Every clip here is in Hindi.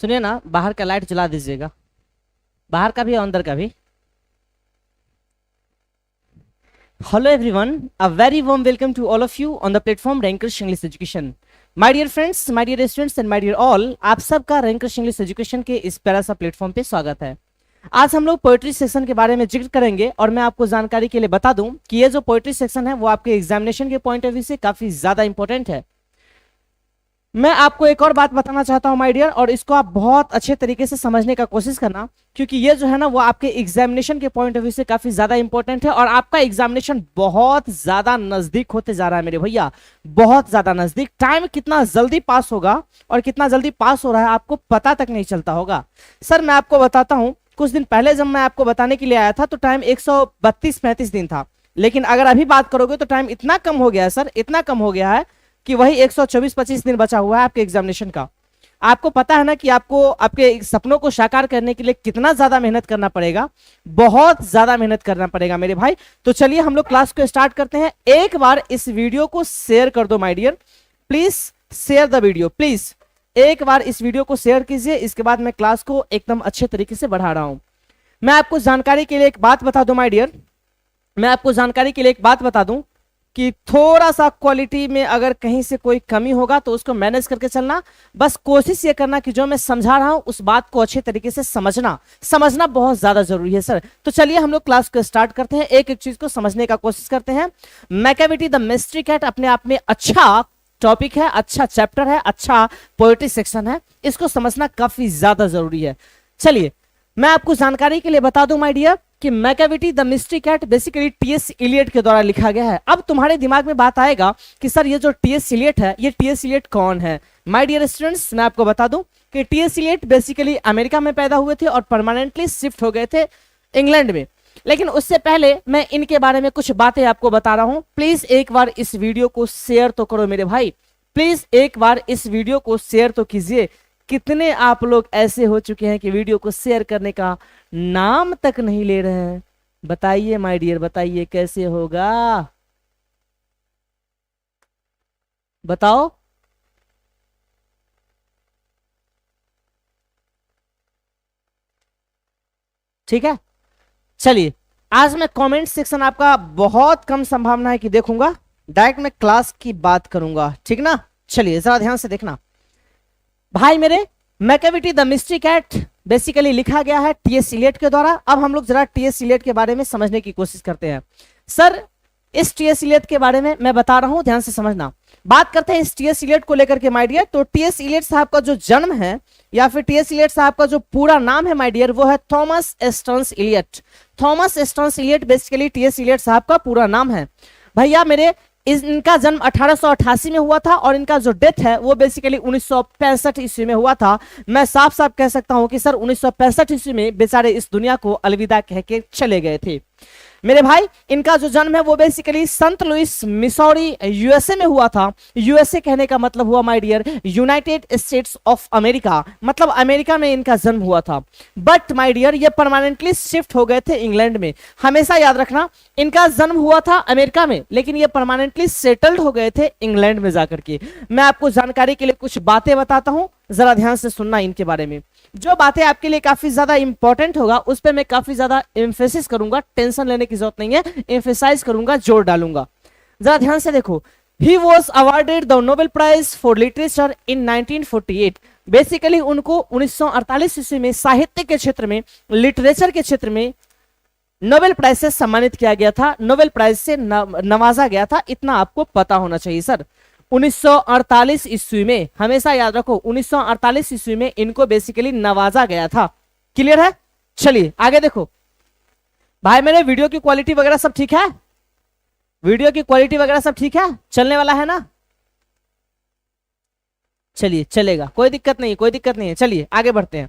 सुनिए ना, बाहर का लाइट जला दीजिएगा, बाहर का भी और अंदर का भी। Hello everyone, a very warm welcome to all of you on the platform Rankers English Education. My dear friends, my dear students and my dear all, आप सबका Rankers English Education के इस प्यारा सा प्लेटफॉर्म पे स्वागत है। आज हम लोग पोएट्री सेक्शन के बारे में जिक्र करेंगे और मैं आपको जानकारी के लिए बता दूं कि ये जो पोएट्री सेक्शन है वो आपके एग्जामिनेशन के पॉइंट ऑफ व्यू से काफी ज्यादा इंपॉर्टेंट है। मैं आपको एक और बात बताना चाहता हूं माय डियर, और इसको आप बहुत अच्छे तरीके से समझने का कोशिश करना, क्योंकि ये जो है ना वो आपके एग्जामिनेशन के पॉइंट ऑफ व्यू से काफी ज्यादा इंपॉर्टेंट है और आपका एग्जामिनेशन बहुत ज्यादा नजदीक होते जा रहा है मेरे भैया, बहुत ज्यादा नजदीक। टाइम कितना जल्दी पास होगा और कितना जल्दी पास हो रहा है आपको पता तक नहीं चलता होगा। सर मैं आपको बताता हूं, कुछ दिन पहले जब मैं आपको बताने के लिए आया था तो टाइम 132-35 दिन था, लेकिन अगर अभी बात करोगे तो टाइम इतना कम हो गया है सर, इतना कम हो गया है कि वही 124-25 दिन बचा हुआ है आपके एग्जामिनेशन का। आपको पता है ना कि आपको आपके सपनों को साकार करने के लिए कितना ज्यादा मेहनत करना पड़ेगा, बहुत ज्यादा मेहनत करना पड़ेगा मेरे भाई। तो चलिए हम लोग क्लास को स्टार्ट करते हैं। एक बार इस वीडियो को शेयर कर दो my dear, please share the video, please एक बार इस वीडियो को शेयर कीजिए। इसके बाद मैं क्लास को एकदम अच्छे तरीके से बढ़ा रहा हूं। मैं आपको जानकारी के लिए एक बात बता दूं माय डियर, मैं आपको जानकारी के लिए एक बात बता दूं कि थोड़ा सा क्वालिटी में अगर कहीं से कोई कमी होगा तो उसको मैनेज करके चलना। बस कोशिश ये करना कि जो मैं समझा रहा हूं उस बात को अच्छे तरीके से समझना बहुत ज्यादा जरूरी है सर। तो चलिए हम लोग क्लास को स्टार्ट करते हैं, एक एक चीज को समझने का कोशिश करते हैं। मैकेविटी द मिस्ट्री कैट अपने आप में अच्छा टॉपिक है, अच्छा चैप्टर है, अच्छा पोएट्री सेक्शन है, इसको समझना काफी ज्यादा जरूरी है। चलिए मैं आपको जानकारी के लिए बता दूं माय डियर कि Macavity the mystery cat basically TS Eliot के द्वारा लिखा गया है। अब तुम्हारे दिमाग में बात आएगा कि सर ये जो टीएस इलियट है, ये टीएस इलियट कौन है? माय डियर स्टूडेंट्स, मैं आपको बता दूं कि टीएस इलियट बेसिकली अमेरिका में पैदा हुए थे और परमानेंटली शिफ्ट हो गए थे इंग्लैंड में। लेकिन उससे पहले मैं इनके बारे में कुछ बातें आपको बता रहा हूं। प्लीज एक बार इस वीडियो को शेयर तो करो मेरे भाई, प्लीज एक बार इस वीडियो को शेयर तो कीजिए। कितने आप लोग ऐसे हो चुके हैं कि वीडियो को शेयर करने का नाम तक नहीं ले रहे हैं? बताइए माय डियर, बताइए कैसे होगा, बताओ। ठीक है, चलिए आज मैं कमेंट सेक्शन आपका बहुत कम संभावना है कि देखूंगा, डायरेक्ट मैं क्लास की बात करूंगा, ठीक ना। चलिए जरा ध्यान से देखना भाई मेरे। Macavity the mystery cat basically लिखा गया है टीएस इलियट के द्वारा। अब हम लोग जरा टीएस इलियट के बारे में समझने की कोशिश करते हैं। सर इस टीएस इलियट के बारे में मैं बता रहा हूं, ध्यान से समझना। बात करते हैं इस टीएस इलियट को लेकर के माय डियर। तो टीएस इलियट साहब का जो जन्म है या फिर टीएस इलियट साहब का जो पूरा नाम है माय डियर वो है Thomas Stearns Eliot. Thomas Stearns Eliot basically TS Eliot साहब का पूरा नाम है भैया मेरे। इनका जन्म 1888 में हुआ था और इनका जो डेथ है वो बेसिकली 1965 ईस्वी में हुआ था। मैं साफ साफ कह सकता हूं कि सर 1965 ईस्वी में बेचारे इस दुनिया को अलविदा कह के चले गए थे मेरे भाई। इनका जो जन्म है वो basically Saint Louis Missouri USA में हुआ था। यूएसए कहने का मतलब हुआ my dear United States of America, मतलब अमेरिका में इनका जन्म हुआ था। बट माय डियर ये परमानेंटली शिफ्ट हो गए थे इंग्लैंड में। हमेशा याद रखना इनका जन्म हुआ था अमेरिका में, लेकिन ये परमानेंटली सेटल्ड हो गए थे इंग्लैंड में जाकर के। मैं आपको जानकारी के लिए कुछ बातें बताता हूं, जरा ध्यान से सुनना इनके बारे में। जो बातें आपके लिए काफी ज्यादा इंपॉर्टेंट होगा उस पर मैं काफी ज्यादा एम्फेसिस करूंगा, टेंशन लेने की जरूरत नहीं है, एम्फेसाइज करूंगा, जोर डालूंगा। जरा ध्यान से देखो। He was awarded the Nobel Prize for literature in 1948। Basically उनको 1948 ईस्वी में साहित्य के क्षेत्र में, लिटरेचर के क्षेत्र में नोबेल प्राइज से सम्मानित किया गया था, नोबेल प्राइज से नवाजा गया था। इतना आपको पता होना चाहिए सर। 1948 ईस्वी में, हमेशा याद रखो 1948 ईस्वी में इनको बेसिकली नवाजा गया था। क्लियर है? चलिए आगे देखो भाई मेरे। वीडियो की क्वालिटी वगैरह सब ठीक है? वीडियो की क्वालिटी वगैरह सब ठीक है, चलने वाला है ना? चलिए चलेगा, कोई दिक्कत नहीं, कोई दिक्कत नहीं है। चलिए आगे बढ़ते हैं।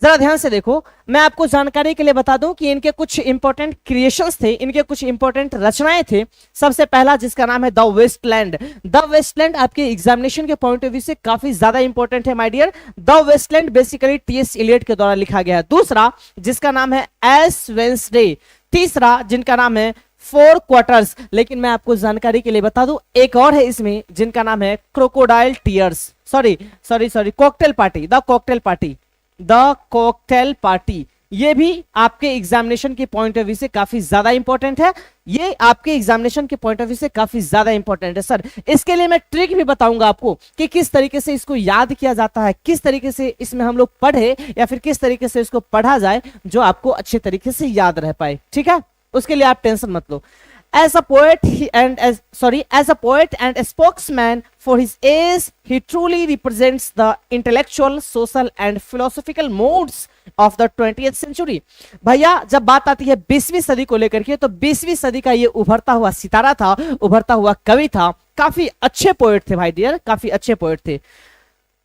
जरा ध्यान से देखो, मैं आपको जानकारी के लिए बता दूं कि इनके कुछ इंपॉर्टेंट क्रिएशंस थे, इनके कुछ इंपॉर्टेंट रचनाएं थे। सबसे पहला जिसका नाम है द वेस्टलैंड। द वेस्टलैंड आपके एग्जामिनेशन के पॉइंट ऑफ व्यू से काफी ज्यादा इंपॉर्टेंट है my dear. The Waste Land basically TS Eliot के द्वारा लिखा गया है। दूसरा जिसका नाम है एस वेंसडे। तीसरा जिनका नाम है 4 क्वार्टर्स। लेकिन मैं आपको जानकारी के लिए बता दूं, एक और है इसमें जिनका नाम है crocodile tears, sorry cocktail party, the cocktail party, the cocktail party. ये भी आपके एग्जामिनेशन के पॉइंट ऑफ व्यू से काफी ज्यादा इंपॉर्टेंट है, ये आपके एग्जामिनेशन के पॉइंट ऑफ व्यू से काफी ज्यादा इंपॉर्टेंट है सर। इसके लिए मैं ट्रिक भी बताऊंगा आपको कि किस तरीके से इसको याद किया जाता है, किस तरीके से इसमें हम लोग पढ़े या फिर किस तरीके से इसको पढ़ा जाए जो आपको अच्छे तरीके से याद रह पाए, ठीक है। उसके लिए आप टेंशन मत लो। As a poet as a poet and a spokesman for his age, he truly represents the intellectual, social and philosophical modes of the 20th century। भैया जब बात आती है 20वीं सदी को लेकर के, तो 20वीं सदी का ये उभरता हुआ सितारा था, उभरता हुआ कवि था, काफी अच्छे पोएट थे भाई डियर, काफी अच्छे पोएट थे।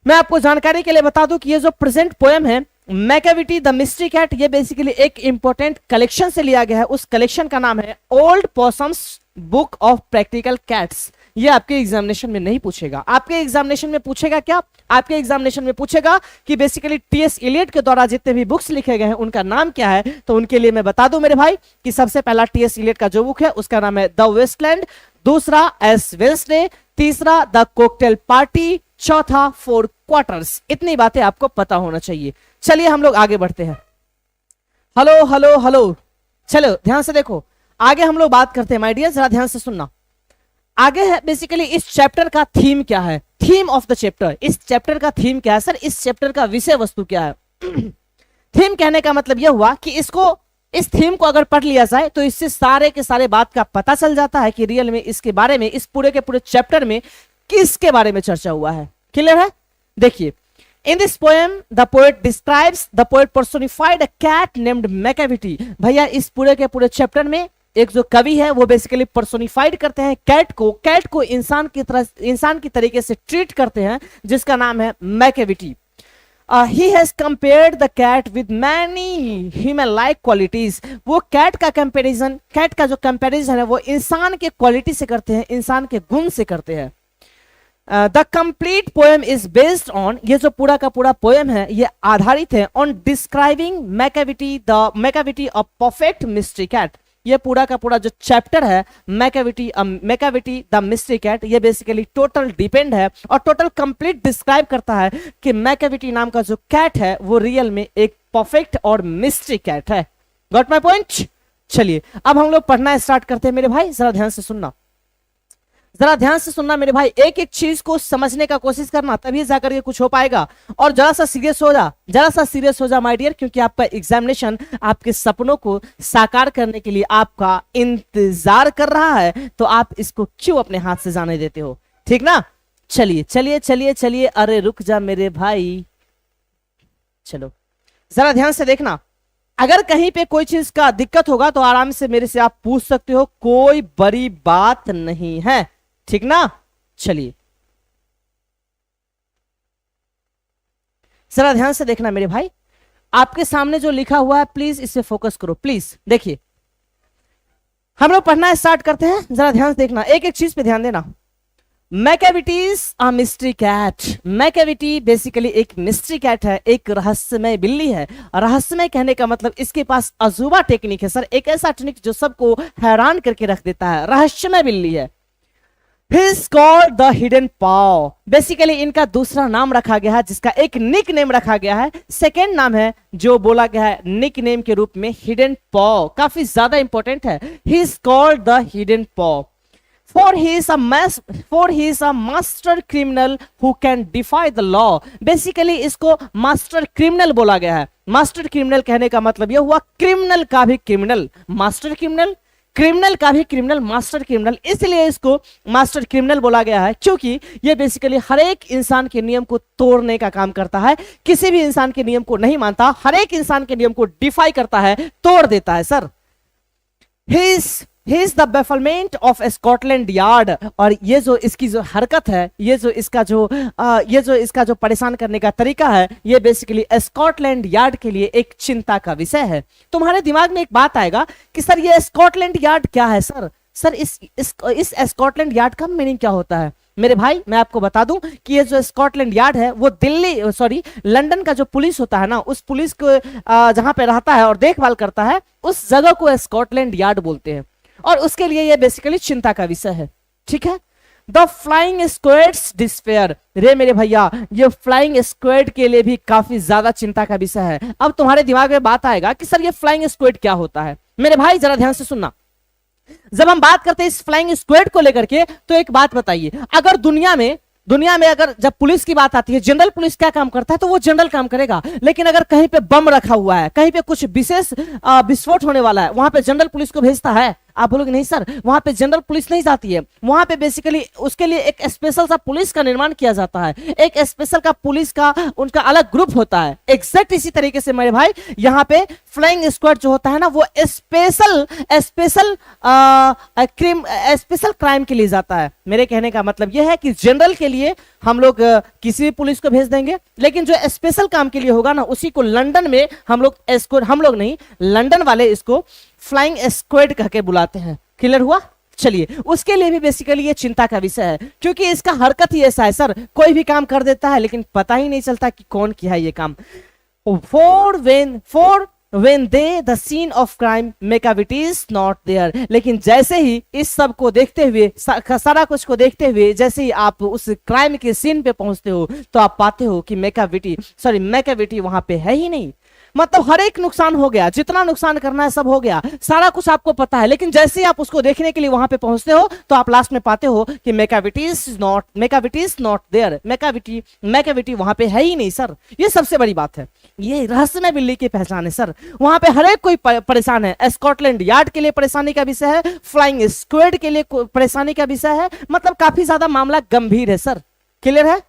मैं आपको जानकारी के लिए बता दूं कि ये जो प्रेजेंट पोएम है मैकेविटी द मिस्ट्री कैट, ये बेसिकली एक इंपॉर्टेंट कलेक्शन से लिया गया है। उस कलेक्शन का नाम है Old Possum's Book of Practical Cats. ये आपके एग्जामिनेशन में नहीं पूछेगा, आपके एग्जामिनेशन में पूछेगा क्या, आपके एग्जामिनेशन में पूछेगा कि बेसिकली टीएस इलियट के द्वारा जितने भी बुक्स लिखे गए हैं उनका नाम क्या है। तो उनके लिए मैं बता दूं मेरे भाई कि सबसे पहला टीएस इलियट का जो बुक है उसका नाम है द वेस्टलैंड, दूसरा एस वेंसडे, तीसरा द कॉकटेल पार्टी, चौथा 4 क्वार्टर्स। इतनी बातें आपको पता होना चाहिए। चलिए हम लोग आगे बढ़ते हैं। हेलो हेलो हेलो, चलो ध्यान से देखो, आगे हम लोग बात करते हैं माय डियर, जरा ध्यान से सुनना। आगे है बेसिकली इस चैप्टर का थीम क्या है, थीम ऑफ द चैप्टर। इस चैप्टर का थीम क्या है सर, इस चैप्टर का विषय वस्तु क्या है। थीम कहने का मतलब यह हुआ कि इस थीम को अगर पढ़ लिया जाए तो इससे सारे के सारे बात का पता चल जाता है कि रियल में इसके बारे में, इस पूरे के पूरे चैप्टर में किसके बारे में चर्चा हुआ है। क्लियर है? देखिए, in this poem the poet personified a cat named Macavity। भैया इस पूरे के पूरे चैप्टर में एक जो कवि है वो बेसिकली पर्सोनिफाइड करते हैं कैट को इंसान की तरह, इंसान की तरीके से ट्रीट करते हैं, जिसका नाम है Macavity. He has compared the cat with many human-like qualities। वो कैट का जो कंपैरिजन है वो इंसान के क्वालिटी से करते हैं, इंसान के गुण से करते हैं। The complete poem is based on, ये जो पूरा का पूरा पोएम है ये आधारित है on describing Macavity a perfect mystery cat. ये पूरा का पूरा जो चैप्टर है मैकेविटी द मिस्ट्री कैट, ये बेसिकली टोटल डिपेंड है और टोटल कंप्लीट डिस्क्राइब करता है कि मैकेविटी नाम का जो कैट है वो रियल में एक परफेक्ट और मिस्ट्री कैट है। Got my point? चलिए अब हम लोग पढ़ना स्टार्ट करते हैं मेरे भाई, जरा ध्यान से सुनना, जरा ध्यान से सुनना मेरे भाई। एक एक चीज को समझने का कोशिश करना, तभी जाकर के कुछ हो पाएगा। और जरा सा सीरियस हो जा माय डियर, क्योंकि आपका एग्जामिनेशन आपके सपनों को साकार करने के लिए आपका इंतजार कर रहा है, तो आप इसको क्यों अपने हाथ से जाने देते हो, ठीक ना। चलिए, अरे रुक जा मेरे भाई, चलो जरा ध्यान से देखना। अगर कहीं पे कोई चीज का दिक्कत होगा तो आराम से मेरे से आप पूछ सकते हो, कोई बड़ी बात नहीं है, ठीक ना। चलिए जरा ध्यान से देखना मेरे भाई, आपके सामने जो लिखा हुआ है प्लीज इसे फोकस करो, प्लीज देखिए। हम लोग पढ़ना स्टार्ट करते हैं, जरा ध्यान से देखना, एक एक चीज पे ध्यान देना। Macavity's a mystery cat. Macavity basically एक मिस्ट्री कैट है, एक रहस्यमय बिल्ली है। रहस्यमय कहने का मतलब इसके पास अजूबा टेक्निक है सर, एक ऐसा टेक्निक जो सबको हैरान करके रख देता है, रहस्यमय बिल्ली है। He is called the hidden paw। Basically इनका दूसरा नाम रखा गया है, जिसका एक निक नेम रखा गया है। सेकेंड नाम है जो बोला गया है निक नेम के रूप में हिडन पॉ, काफी ज्यादा इंपॉर्टेंट है। He is called the hidden paw for he is a master criminal who can defy the law। Basically इसको मास्टर क्रिमिनल बोला गया है। मास्टर क्रिमिनल कहने का मतलब यह हुआ क्रिमिनल का भी क्रिमिनल, मास्टर क्रिमिनल, क्रिमिनल का भी क्रिमिनल, मास्टर क्रिमिनल। इसलिए इसको मास्टर क्रिमिनल बोला गया है क्योंकि ये बेसिकली हर एक इंसान के नियम को तोड़ने का काम करता है, किसी भी इंसान के नियम को नहीं मानता, हर एक इंसान के नियम को डिफाई करता है, तोड़ देता है sir. He is the bafflement of Scotland Yard. और ये जो इसकी जो हरकत है, ये जो इसका जो परेशान करने का तरीका है, ये बेसिकली स्कॉटलैंड यार्ड के लिए एक चिंता का विषय है। तुम्हारे दिमाग में एक बात आएगा कि सर ये स्कॉटलैंड यार्ड क्या है सर इस स्कॉटलैंड यार्ड का मीनिंग क्या होता है। मेरे भाई मैं आपको बता दूं कि ये जो स्कॉटलैंड यार्ड है वो लंदन का जो पुलिस होता है ना, उस पुलिस को जहां पे रहता है और देखभाल करता है, उस जगह को स्कॉटलैंड यार्ड बोलते हैं। और उसके लिए ये बेसिकली चिंता का विषय है। ठीक है, द फ्लाइंग स्क्वाड्स डिस्पेयर, रे मेरे भैया ये फ्लाइंग स्क्वाड के लिए भी काफी ज्यादा चिंता का विषय है। अब तुम्हारे दिमाग में बात आएगा कि सर ये फ्लाइंग स्क्वाड क्या होता है। मेरे भाई जरा ध्यान से सुनना, जब हम बात करते हैं इस फ्लाइंग स्क्वाड को लेकर के, तो एक बात बताइए, अगर दुनिया में अगर जब पुलिस की बात आती है, जनरल पुलिस क्या काम करता है, तो वो जनरल काम करेगा। लेकिन अगर कहीं पे बम रखा हुआ है, कहीं पे कुछ विशेष विस्फोट होने वाला है, वहां पे जनरल पुलिस को भेजता है? आप बोलोगे नहीं सर, वहां पे जनरल पुलिस नहीं जाती है। वहां पे बेसिकली उसके लिए एक स्पेशल सा पुलिस का निर्माण किया जाता है, एक स्पेशल का पुलिस का उनका अलग ग्रुप होता है। एग्जैक्ट इसी तरीके से मेरे भाई यहाँ पे फ्लाइंग स्क्वाड जो होता है ना, वो स्पेशल क्राइम के लिए जाता है। मेरे कहने का मतलब यह है कि जनरल के लिए हम लोग किसी भी पुलिस को भेज देंगे, लेकिन जो स्पेशल काम के लिए होगा ना, उसी को लंदन में हम लोग नहीं, लंदन वाले इसको फ्लाइंग स्क्वाड कह के बुलाते हैं। क्लियर हुआ? चलिए, उसके लिए भी बेसिकली ये चिंता का विषय है, क्योंकि इसका हरकत ही ऐसा है सर, कोई भी काम कर देता है लेकिन पता ही नहीं चलता कि कौन किया है ये काम। when they the scene of crime Makavity is not there, लेकिन जैसे ही इस सब को देखते हुए, सारा कुछ को देखते हुए, जैसे ही आप उस क्राइम के सीन पे पहुंचते हो, तो आप पाते हो कि मैकाविटी वहां पे है ही नहीं। मतलब हर एक नुकसान हो गया, जितना नुकसान करना है सब हो गया, सारा कुछ आपको पता है, लेकिन जैसे ही आप उसको देखने के लिए वहां पे पहुंचते हो, तो आप लास्ट में पाते हो कि Macavity is not there, Macavity वहां पे है ही नहीं सर। ये सबसे बड़ी बात है, ये रहस्यमय बिल्ली की पहचान है सर। वहां पे हर एक कोई परेशान है। स्कॉटलैंड यार्ड के लिए परेशानी का विषय है, फ्लाइंग स्क्वाड के लिए परेशानी का विषय है, मतलब काफी ज्यादा मामला गंभीर है सर। क्लियर है?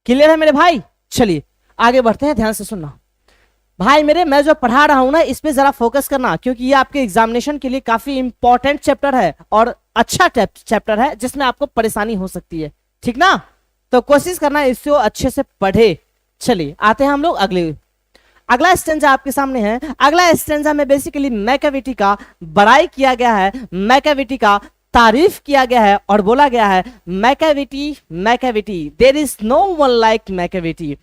क्लियर है मेरे भाई? चलिए आगे बढ़ते हैं, ध्यान से सुनना भाई मेरे। मैं जो पढ़ा रहा हूं ना, इस पे जरा फोकस करना, क्योंकि ये आपके एग्जामिनेशन के लिए काफी इंपॉर्टेंट चैप्टर है और अच्छा चैप्टर है, जिसमें आपको परेशानी हो सकती है। ठीक ना? तो कोशिश करना इसको अच्छे से पढ़े। चलिए आते हैं हम लोग अगला स्टेंजा आपके सामने है। अगला स्टेंजा में बेसिकली मैकाविटी का बड़ाई किया गया है, मैकाविटी का तारीफ किया गया है और बोला गया है Macavity there is no one like Macavity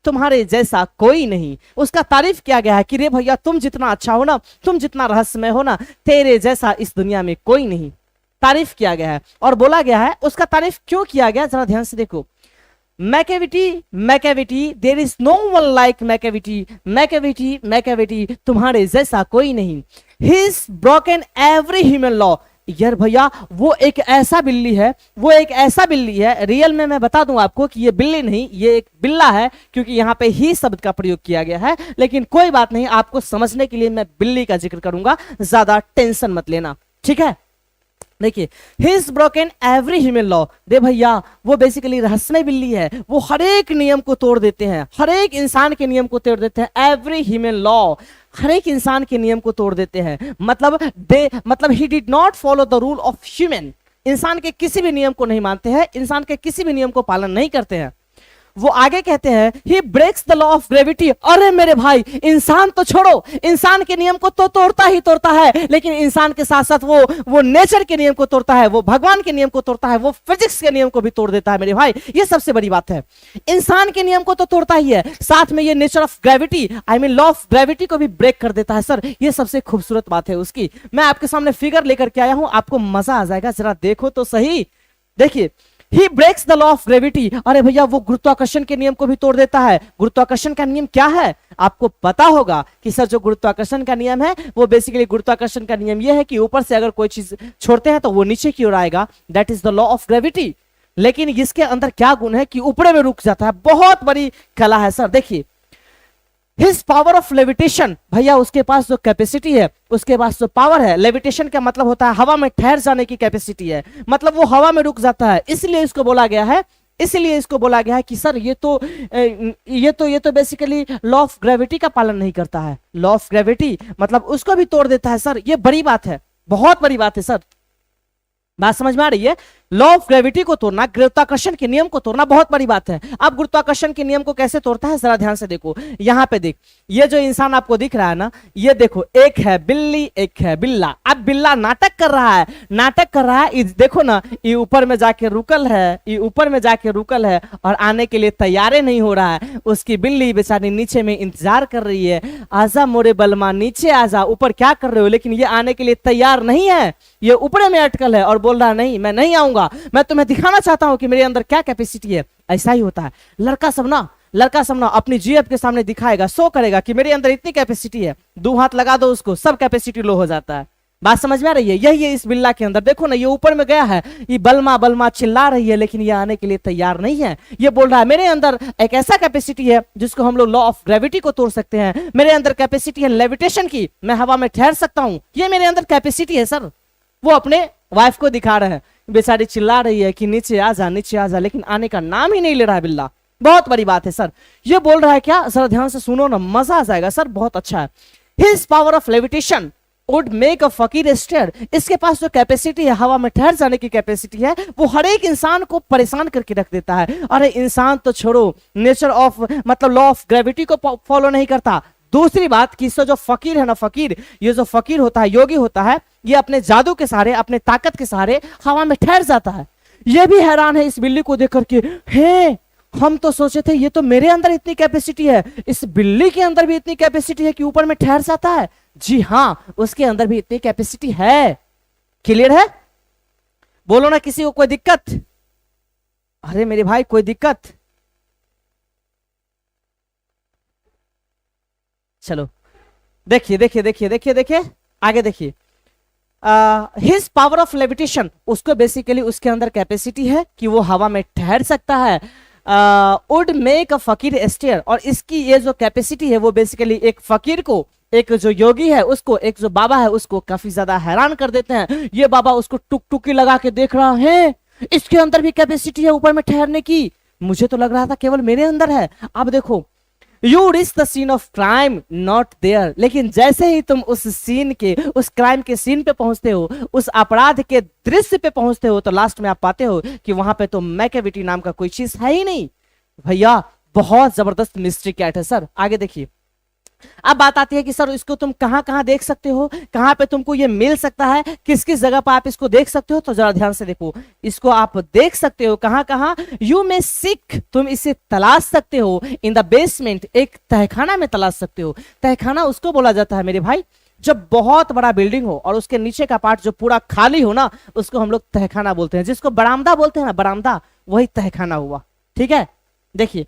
तुम्हारे जैसा कोई नहीं। उसका तारीफ किया गया है कि रे भैया तुम जितना अच्छा हो ना, तुम जितना रहस्यमय हो ना, तेरे जैसा इस दुनिया में कोई नहीं। तारीफ किया गया है और बोला गया है। उसका तारीफ क्यों किया गया, जरा ध्यान से देखो। Macavity there is no one like Macavity तुम्हारे जैसा कोई नहीं। He is broken every human law. यार भैया वो एक ऐसा बिल्ली है, रियल में मैं बता दूं आपको कि ये बिल्ली नहीं, ये एक बिल्ला है, क्योंकि यहाँ पे ही शब्द का प्रयोग किया गया है। लेकिन कोई बात नहीं, आपको समझने के लिए मैं बिल्ली का जिक्र करूंगा, ज्यादा टेंशन मत लेना। ठीक है, देखिए, he's broken every human law. दे भैया वो बेसिकली रहस्यमय बिल्ली है, वो हर एक नियम को तोड़ देते हैं, हर एक इंसान के नियम को तोड़ देते हैं। एवरी ह्यूमन लॉ, हर एक इंसान के नियम को तोड़ देते हैं। मतलब he did not follow the rule of human. इंसान के किसी भी नियम को नहीं मानते हैं, इंसान के किसी भी नियम को पालन नहीं करते हैं। वो आगे कहते हैं he breaks the law of gravity. अरे मेरे भाई, इंसान तो छोड़ो, इंसान के नियम को तो तोड़ता है, लेकिन इंसान के साथ साथ वो नेचर के नियम को तोड़ता है, वो भगवान के नियम को तोड़ता है, वो फिजिक्स के नियम को भी तोड़ देता है मेरे भाई। ये सबसे बड़ी बात है, इंसान के नियम को तो तोड़ता ही है, साथ में ये nature of gravity law of gravity को भी ब्रेक कर देता है सर। ये सबसे खूबसूरत बात है उसकी। मैं आपके सामने फिगर लेकर के आया हूं, आपको मजा आ जाएगा, जरा देखो तो सही। देखिए, He breaks the law of gravity। अरे भैया वो गुरुत्वाकर्षण के नियम को भी तोड़ देता है। गुरुत्वाकर्षण का नियम क्या है आपको पता होगा कि सर जो गुरुत्वाकर्षण का नियम है, वो बेसिकली गुरुत्वाकर्षण का नियम यह है कि ऊपर से अगर कोई चीज छोड़ते हैं तो वो नीचे की ओर आएगा। That is the law of gravity. लेकिन इसके अंदर क्या गुण है कि ऊपर में रुक जाता है। बहुत बड़ी कला है सर। देखिए, हिज पावर ऑफ लेविटेशन, भैया उसके पास जो कैपेसिटी है, उसके पास जो पावर है, लेविटेशन का मतलब होता है हवा में ठहर जाने की कैपेसिटी है, मतलब वो हवा में रुक जाता है। इसलिए इसको बोला गया है कि सर ये तो बेसिकली लॉ ऑफ ग्रेविटी का पालन नहीं करता है। लॉ ऑफ ग्रेविटी मतलब उसको भी तोड़ देता है सर। ये बड़ी बात है, बहुत बड़ी बात है सर। बात समझ में आ रही है? लॉ ऑफ ग्रेविटी को तोड़ना, गुरुत्वाकर्षण के नियम को तोड़ना बहुत बड़ी बात है। अब गुरुत्वाकर्षण के नियम को कैसे तोड़ता है जरा ध्यान से देखो। यहां पे देख, ये जो इंसान आपको दिख रहा है ना, ये देखो, एक है बिल्ली, एक है बिल्ला। अब बिल्ला नाटक कर रहा है, नाटक कर रहा है, देखो ना, ये ऊपर में जाके रुकल है, ये ऊपर में जाके रुकल है और आने के लिए तैयार नहीं हो रहा है। उसकी बिल्ली बेचारी नीचे में इंतजार कर रही है, आजा मोरे बलमा नीचे आजा, ऊपर क्या कर रहे हो, लेकिन ये आने के लिए तैयार नहीं है। ये ऊपर में अटकल है और बोल रहा नहीं, मैं नहीं आऊंगा, मैं तुम्हें दिखाना चाहता हूं कि मेरे अंदर क्या कैपेसिटी है। ऐसा ही होता है, लड़का सब ना अपनी जीएफ के सामने दिखाएगा, शो करेगा कि मेरे अंदर इतनी कैपेसिटी है, 2 हाथ लगा दो उसको, सब कैपेसिटी लो हो जाता है। बात समझ में आ रही है? यही है इस बिल्ला के अंदर। देखो ना, ये ऊपर में गया है, ये बलमा बलमा चिल्ला रही है, लेकिन ये आने के लिए तैयार नहीं है। ये बोल रहा है मेरे अंदर एक ऐसा कैपेसिटी है जिसको हम लोग लॉ ऑफ ग्रेविटी को तोड़ सकते हैं, मेरे अंदर कैपेसिटी है लेविटेशन की, मैं हवा में ठहर सकता हूं, ये मेरे अंदर कैपेसिटी है सर। वो अपने वाइफ को दिखा रहे हैं, बेचारी चिल्ला रही है कि नीचे आ जा, नीचे आ जा, लेकिन आने का नाम ही नहीं ले रहा है बिल्ला। बहुत बड़ी बात है सर। ये बोल रहा है क्या, जरा ध्यान से सुनो ना, मजा आ जाएगा सर, बहुत अच्छा है। His power of levitation would make a fakir stair. इसके पास जो कैपेसिटी है, हवा में ठहर जाने की कैपेसिटी है, वो हर एक इंसान को परेशान करके रख देता है। अरे इंसान तो छोड़ो, नेचर ऑफ मतलब लॉ ऑफ ग्रेविटी को फॉलो नहीं करता। दूसरी बात कि इससे जो फकीर है ना, फकीर, ये जो फकीर होता है, योगी होता है, ये अपने जादू के सहारे, अपने ताकत के सहारे हवा में ठहर जाता है। ये भी हैरान है इस बिल्ली को देख करके, हे हम तो सोचे थे ये तो मेरे अंदर इतनी कैपेसिटी है, इस बिल्ली के अंदर भी इतनी कैपेसिटी है कि ऊपर में ठहर जाता है। जी हाँ, उसके अंदर भी इतनी कैपेसिटी है। क्लियर है? बोलो ना किसी को कोई दिक्कत? अरे मेरे भाई कोई दिक्कत? चलो देखिए देखिए देखिए देखिए देखिए आगे देखिए। हिज पावर ऑफ लेविटेशन, उसको बेसिकली उसके अंदर कैपेसिटी है कि वो हवा में ठहर सकता है। Would make a fakir stair, और इसकी ये जो कैपेसिटी है वो बेसिकली एक फकीर को, एक जो योगी है उसको, एक जो बाबा है उसको काफी ज्यादा हैरान कर देते हैं। ये बाबा उसको टुकटुकी लगा के देख रहा है, इसके अंदर भी कैपेसिटी है ऊपर में ठहरने की, मुझे तो लग रहा था केवल मेरे अंदर है। अब देखो, you reach the scene of crime not there, लेकिन जैसे ही तुम उस सीन के, उस क्राइम के सीन पे पहुंचते हो, उस अपराध के दृश्य पे पहुंचते हो, तो लास्ट में आप पाते हो कि वहां पे तो मैकेविटी नाम का कोई चीज है ही नहीं। भैया बहुत जबरदस्त मिस्ट्री कैट है सर। आगे देखिए, अब बात आती है कि सर इसको तुम कहां कहां देख सकते हो, कहां पे तुमको ये मिल सकता है, किस किस जगह पर आप इसको देख सकते हो। तो जरा ध्यान से देखो, इसको आप देख सकते हो कहां कहां, यू में सीक, तुम इसे तलाश सकते हो इन द बेसमेंट, एक तहखाना में तलाश सकते हो। तहखाना उसको बोला जाता है मेरे भाई जब बहुत बड़ा बिल्डिंग हो और उसके नीचे का पार्ट जो पूरा खाली हो ना, उसको हम लोग तहखाना बोलते हैं। जिसको बरामदा बोलते हैं ना, बरामदा, वही तहखाना हुआ। ठीक है, देखिए,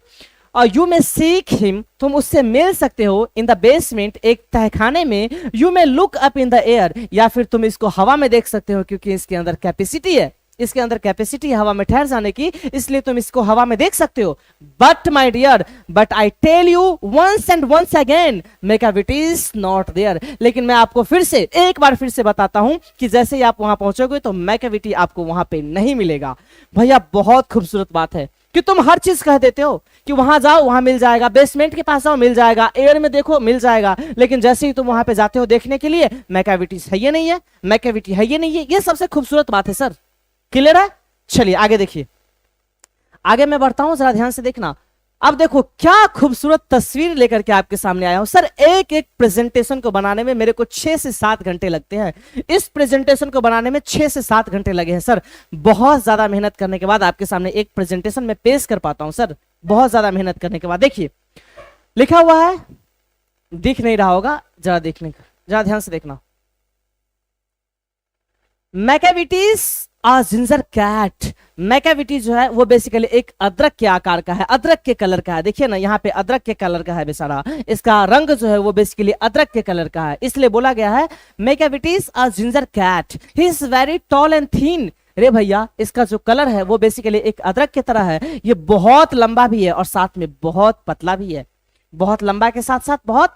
यू में सीक हिम, तुम उससे मिल सकते हो इन द बेसमेंट, एक तहखाने में। यू में look up in the air, या फिर तुम इसको हवा में देख सकते हो, क्योंकि इसके अंदर कैपेसिटी है, इसके अंदर कैपेसिटी है हवा में ठहर जाने की, इसलिए तुम इसको हवा में देख सकते हो। But my dear, but I tell you once and once again, Macavity is not there. लेकिन मैं आपको फिर से, एक बार फिर से बताता हूं कि जैसे ही आप वहां पहुंचोगे तो मैकेविटी आपको वहां पे नहीं मिलेगा। भैया बहुत खूबसूरत बात है कि तुम हर चीज कह देते हो कि वहां जाओ वहां मिल जाएगा, बेसमेंट के पास जाओ मिल जाएगा, एयर में देखो मिल जाएगा, लेकिन जैसे ही तुम वहां पे जाते हो देखने के लिए, मैकेविटी है ये नहीं है, मैकेविटी है ये नहीं है। ये सबसे खूबसूरत बात है सर। क्लियर है? चलिए आगे देखिए, आगे मैं बढ़ता हूं, जरा ध्यान से देखना। अब देखो क्या खूबसूरत तस्वीर लेकर के आपके सामने आया हूं सर। एक एक प्रेजेंटेशन को बनाने में मेरे को 6 से 7 घंटे लगते हैं। इस प्रेजेंटेशन को बनाने में 6 से 7 घंटे लगे हैं सर। बहुत ज्यादा मेहनत करने के बाद आपके सामने एक प्रेजेंटेशन में पेश कर पाता हूं सर, बहुत ज्यादा मेहनत करने के बाद। देखिए लिखा हुआ है, दिख नहीं रहा होगा, जरा देखने का, जरा ध्यान से देखना। मैकेविटीज आ जिंजर कैट, मैकेविटी जो है वो बेसिकली एक अदरक के आकार का है, अदरक के कलर का है। देखिए ना यहाँ पे अदरक के कलर का है बेचारा, इसका रंग जो है वो बेसिकली अदरक के कलर का है, इसलिए बोला गया है Macavity's a ginger cat, he is very tall and thin. रे भैया इसका जो कलर है वो बेसिकली एक अदरक की तरह है, ये बहुत लंबा भी है और साथ में बहुत पतला भी है, बहुत लंबा के साथ साथ बहुत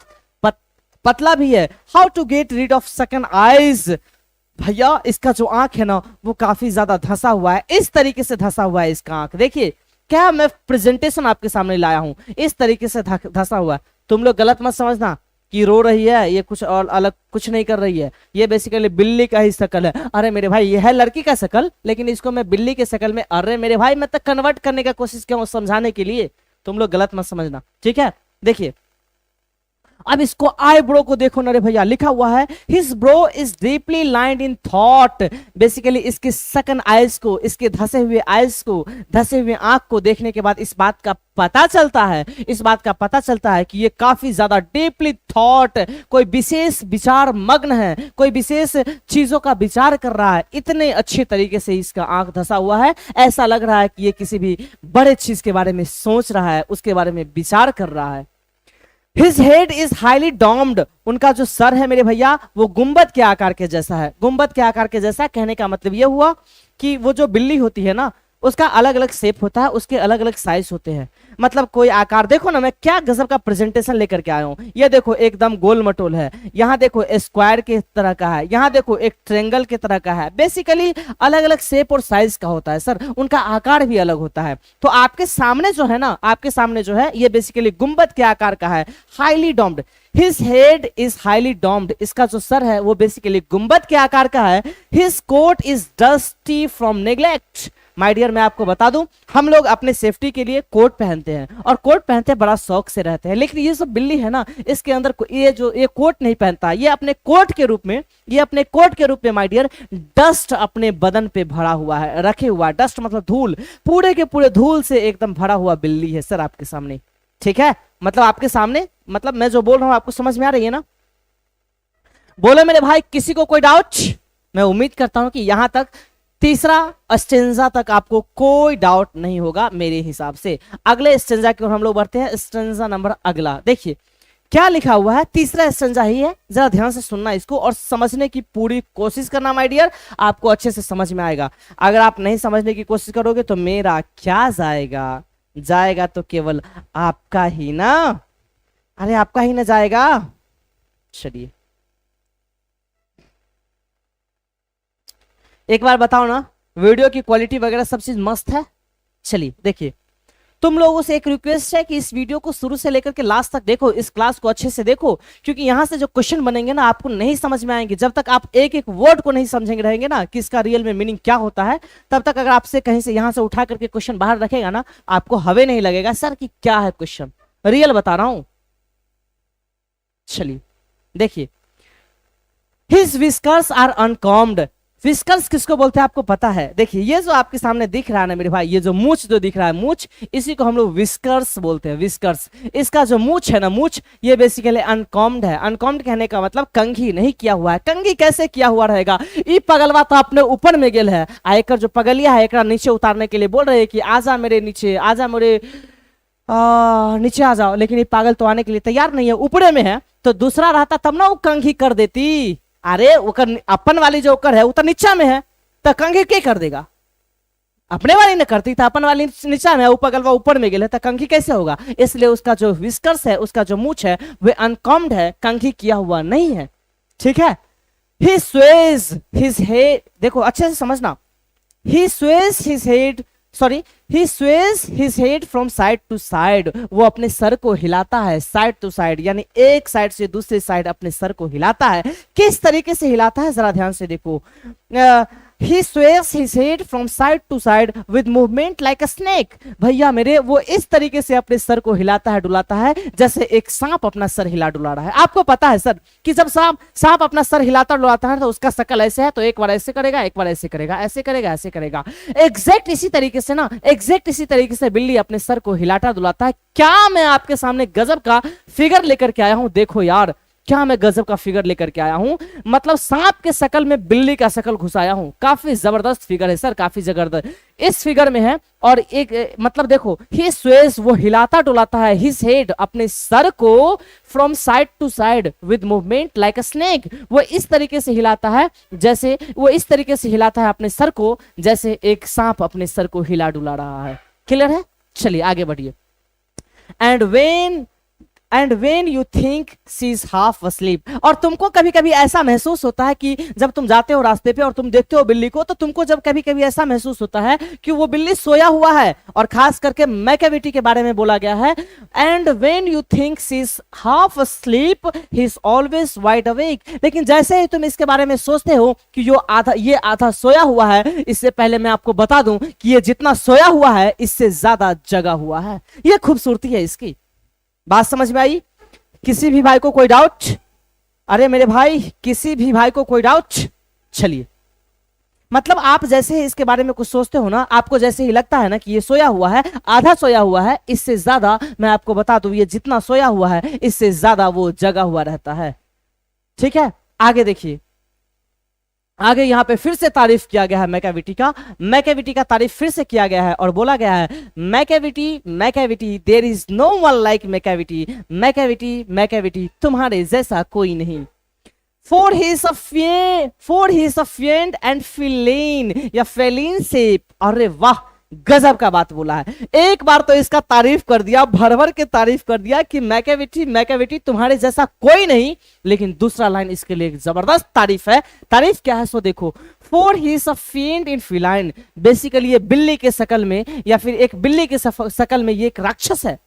पतला भी है। How to get rid of second eyes, भैया इसका जो आंख है ना वो काफी ज्यादा धंसा हुआ है, इस तरीके से धंसा हुआ है इसका आंख। देखिए क्या मैं प्रेजेंटेशन आपके सामने लाया हूं, इस तरीके से धंसा हुआ है। तुम लोग गलत मत समझना कि रो रही है, ये कुछ और अलग कुछ नहीं कर रही है, ये बेसिकली बिल्ली का ही शकल है। अरे मेरे भाई ये है लड़की का शकल, लेकिन इसको मैं बिल्ली के शकल में, अरे मेरे भाई मैं तो कन्वर्ट करने का कोशिश किया हूं समझाने के लिए, तुम लोग गलत मत समझना, ठीक है। देखिए अब इसको आई ब्रो को देखो ना रे भैया, लिखा हुआ है his bro is deeply lined in thought. Basically इसके सेकंड आइज को, इसके धसे हुए आइज को, धसे हुए आंख को देखने के बाद इस बात का पता चलता है, इस बात का पता चलता है कि ये काफी ज्यादा डीपली थॉट, कोई विशेष विचार मग्न है, कोई विशेष चीजों का विचार कर रहा है। इतने अच्छे तरीके से इसका आंख धसा हुआ है, ऐसा लग रहा है कि ये किसी भी बड़े चीज के बारे में सोच रहा है, उसके बारे में विचार कर रहा है। His head is highly domed। उनका जो सर है मेरे भैया वो गुंबद के आकार के जैसा है। गुंबद के आकार के जैसा कहने का मतलब ये हुआ कि वो जो बिल्ली होती है ना उसका अलग अलग शेप होता है, उसके अलग अलग साइज होते हैं। मतलब कोई आकार, देखो ना मैं क्या गजब का प्रेजेंटेशन लेकर के आया हूं। ये देखो एकदम गोल मटोल है, यहाँ देखो स्क्वायर के तरह का है, यहाँ देखो एक ट्रायंगल के तरह का है। बेसिकली अलग अलग शेप और साइज का होता है सर, उनका आकार भी अलग होता है। तो आपके सामने जो है ना, आपके सामने जो है ये बेसिकली गुंबद के आकार का है, highly doomed. His head is highly domed। इसका जो सर है वो बेसिकली गुंबद के आकार का है। His coat is dusty from neglect। My dear मैं आपको बता दूं, हम लोग अपने सेफ्टी के लिए कोट पहनते हैं और कोट पहनते हैं बड़ा शौक से रहते हैं, लेकिन ये सब बिल्ली है ना इसके अंदर ये कोट नहीं पहनता, ये अपने कोट के रूप में, ये अपने कोट के रूप में माय डियर डस्ट अपने बदन पे भरा हुआ है, रखे हुआ है। डस्ट मतलब धूल, पूरे के पूरे धूल से एकदम भरा हुआ बिल्ली है सर आपके सामने, ठीक है। मतलब आपके सामने, मतलब मैं जो बोल रहा हूं आपको समझ में आ रही है ना? बोलो मेरे भाई, किसी को कोई डाउट? मैं उम्मीद करता हूं कि यहां तक तीसरा स्टेंजा तक आपको कोई डाउट नहीं होगा मेरे हिसाब से। अगले स्टेंजा की ओर हम लोग बढ़ते हैं, स्टेंजा नंबर अगला। देखिए क्या लिखा हुआ है, तीसरा स्टेंजा ही है, जरा ध्यान से सुनना इसको और समझने की पूरी कोशिश करना माय डियर, आपको अच्छे से समझ में आएगा। अगर आप नहीं समझने की कोशिश करोगे तो मेरा क्या जाएगा, जाएगा तो केवल आपका ही ना, अरे आपका ही ना जाएगा। चलिए एक बार बताओ ना, वीडियो की क्वालिटी वगैरह सब चीज मस्त है? चलिए देखिए, तुम लोगों से एक रिक्वेस्ट है कि इस वीडियो को शुरू से लेकर के लास्ट तक देखो, इस क्लास को अच्छे से देखो, क्योंकि यहां से जो क्वेश्चन बनेंगे ना आपको नहीं समझ में आएंगे जब तक आप एक एक वर्ड को नहीं समझेंगे रहेंगे ना कि इसका रियल में मीनिंग क्या होता है। तब तक अगर आपसे कहीं से यहां से उठा करके क्वेश्चन बाहर रखेगा ना, आपको हवे नहीं लगेगा सर कि क्या है क्वेश्चन, रियल बता रहा हूं। चलिए देखिए, हिज विस्कर्स आर अनकॉम्ड। विस्कर्स किसको बोलते हैं आपको पता है? देखिए ये जो आपके सामने दिख रहा है ना मेरे भाई, ये जो मूछ जो दिख रहा है, मूछ, इसी को हम लोग विस्कर्स बोलते हैं, विस्कर्स। इसका जो मूछ है ना, मूछ, ये बेसिकली अनकॉम्ड है। अनकॉम्ड कहने का मतलब कंघी नहीं किया हुआ है। कंघी कैसे किया हुआ रहेगा? ई पगलवा तो अपने ऊपर में गेल है, आयकर जो पगलिया है एक नीचे उतारने के लिए बोल रहे हैं कि आजा मेरे नीचे, आजा मेरे नीचे आ जाओ, लेकिन ये पागल तो आने के लिए तैयार नहीं है, ऊपरे में है। तो दूसरा रहता तब ना वो कंघी कर देती। अरे ओकर अपन वाली जो ओकर है वो तो नीचा में है, तो कंघी क्या कर देगा? अपने वाली ने करती था, अपन वाली नीचा में है, ऊपर गलवा ऊपर में गेल है, तो कंघी कैसे होगा? इसलिए उसका जो विस्कर्स है, उसका जो मूछ है वह अनकॉम्ड है, कंघी किया हुआ नहीं है, ठीक है। He sways his head, देखो अच्छे से समझना, he sways his head, sorry, he sways his head from side to side। वो अपने सर को हिलाता है साइड टू साइड, यानी एक साइड से दूसरी साइड अपने सर को हिलाता है। किस तरीके से हिलाता है जरा ध्यान से देखो। He sways his head from side to side with movement like a snake। भैया मेरे, वो इस तरीके से अपने सर को हिलाता है डुलाता है जैसे एक सांप अपना सर हिला डुला रहा है। आपको पता है सर कि जब सांप अपना सर हिलाता डुलाता है तो उसका शकल ऐसे है, तो एक बार ऐसे करेगा, एक बार ऐसे करेगा, ऐसे करेगा, ऐसे करेगा। एग्जैक्ट इसी तरीके से ना, एग्जैक्ट इसी तरीके से बिल्ली अपने सर को हिलाता डुलाता है। क्या मैं आपके सामने गजब का फिगर लेकर के आया हूं, देखो यार, क्या मैं गजब का फिगर लेकर के आया हूं। मतलब सांप के शकल में बिल्ली का शकल घुसाया हूं। काफी जबरदस्त फिगर है सर, काफी जबरदस्त इस फिगर में है। और एक मतलब देखो, ही स्वेज, वो हिलाता डुलाता है, हिज हेड, अपने सर को, from side to side with movement like a snake. वो इस तरीके से हिलाता है जैसे, वो इस तरीके से हिलाता है अपने सर को जैसे एक सांप अपने सर को हिला डुला रहा है। क्लियर है? चलिए आगे बढ़िए। And when and when you think she is half asleep, और तुमको कभी कभी ऐसा महसूस होता है कि जब तुम जाते हो रास्ते पे और तुम देखते हो बिल्ली को, तो तुमको जब कभी कभी ऐसा महसूस होता है कि वो बिल्ली सोया हुआ है, और खास करके मैकेविटी के बारे में बोला गया है, and when you think she is half asleep he is always wide awake. लेकिन जैसे ही तुम इसके बारे में सोचते हो कि ये आधा सोया हुआ है, इससे पहले मैं आपको बता दूं कि ये जितना सोया हुआ है इससे ज्यादा जगा हुआ है। ये खूबसूरती है इसकी। बात समझ में आई? किसी भी भाई को कोई डाउट? अरे मेरे भाई, किसी भी भाई को कोई डाउट? चलिए, मतलब आप जैसे ही इसके बारे में कुछ सोचते हो ना, आपको जैसे ही लगता है ना कि ये सोया हुआ है, आधा सोया हुआ है, इससे ज्यादा मैं आपको बता दूं, ये जितना सोया हुआ है इससे ज्यादा वो जगा हुआ रहता है। ठीक है, आगे देखिए, आगे यहां पे फिर से तारीफ किया गया है मैकेविटी का तारीफ फिर से किया गया है और बोला गया है Macavity there is no one like Macavity तुम्हारे जैसा कोई नहीं। For his affiant and feline या feline shape, अरे वाह, गजब का बात बोला है। एक बार तो इसका तारीफ कर दिया, भर भर के तारीफ कर दिया कि मैकेविटी तुम्हारे जैसा कोई नहीं, लेकिन दूसरा लाइन इसके लिए जबरदस्त तारीफ है। तारीफ क्या है सो देखो, For his affiant in feline, basically ये बिल्ली के शकल में या फिर एक बिल्ली के शकल में ये एक राक्षस है।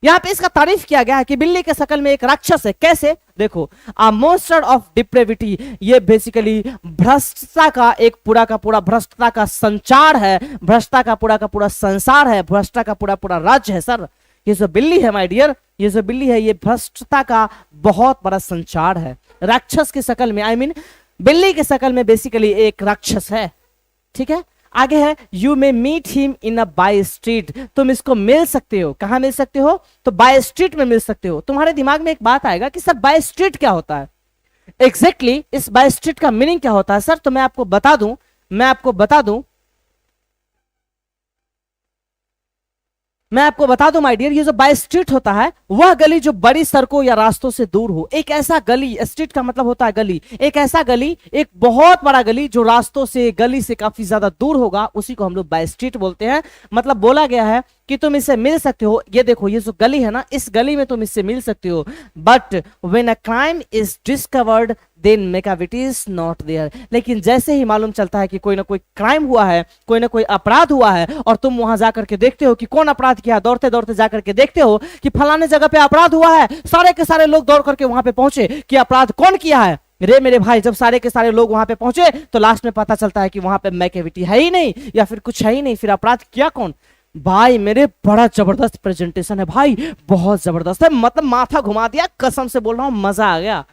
यहां पे इसका तारीफ किया गया है कि बिल्ली के शकल में एक राक्षस है। कैसे? देखो, अ मोस्टर ऑफ डिप्रेविटी, ये बेसिकली भ्रष्टता का एक पूरा का पूरा भ्रष्टता का संचार है, भ्रष्टता का पूरा संसार है, भ्रष्टता का पूरा राज्य है। सर, ये जो बिल्ली है माय डियर, ये जो बिल्ली है ये भ्रष्टता का बहुत बड़ा संचार है। राक्षस की शकल में, आई मीन बिल्ली के शकल में बेसिकली एक राक्षस है। ठीक है, आगे है you may meet him in a by street, तुम इसको मिल सकते हो। कहां मिल सकते हो? तो बाय स्ट्रीट में मिल सकते हो। तुम्हारे दिमाग में एक बात आएगा कि सर बाय स्ट्रीट क्या होता है? एग्जैक्टली इस बाय स्ट्रीट का मीनिंग क्या होता है सर? तो मैं आपको बता दूं माय डियर, ये जो बाय स्ट्रीट होता है वह गली जो बड़ी सड़कों या रास्तों से दूर हो। एक ऐसा गली, स्ट्रीट का मतलब होता है गली, एक ऐसा गली, एक बहुत बड़ा गली जो रास्तों से, गली से काफी ज्यादा दूर होगा, उसी को हम लोग बाय स्ट्रीट बोलते हैं। मतलब बोला गया है कि तुम इससे मिल सकते हो। ये देखो, ये जो गली है ना, इस गली में तुम इससे मिल सकते हो। But when a crime is discovered then Macavity is not there, लेकिन जैसे ही मालूम चलता है कि कोई ना कोई क्राइम हुआ है, कोई ना कोई अपराध हुआ है, और तुम वहां जाकर के देखते हो कि कौन अपराध किया, दौड़ते दौड़ते जाकर के देखते हो कि फलाने जगह पे अपराध हुआ है, सारे के सारे लोग दौड़ करके वहां पे पहुंचे कि अपराध कौन किया है। रे मेरे भाई, जब सारे के सारे लोग वहां पे पहुंचे तो लास्ट में पता चलता है कि वहां पे मैकेविटी है ही नहीं, या फिर कुछ है ही नहीं, फिर अपराध किया कौन? भाई मेरे, बड़ा जबरदस्त प्रेजेंटेशन है भाई, बहुत जबरदस्त है, मतलब माथा घुमा दिया, कसम से बोल रहा हूं, मजा आ गया।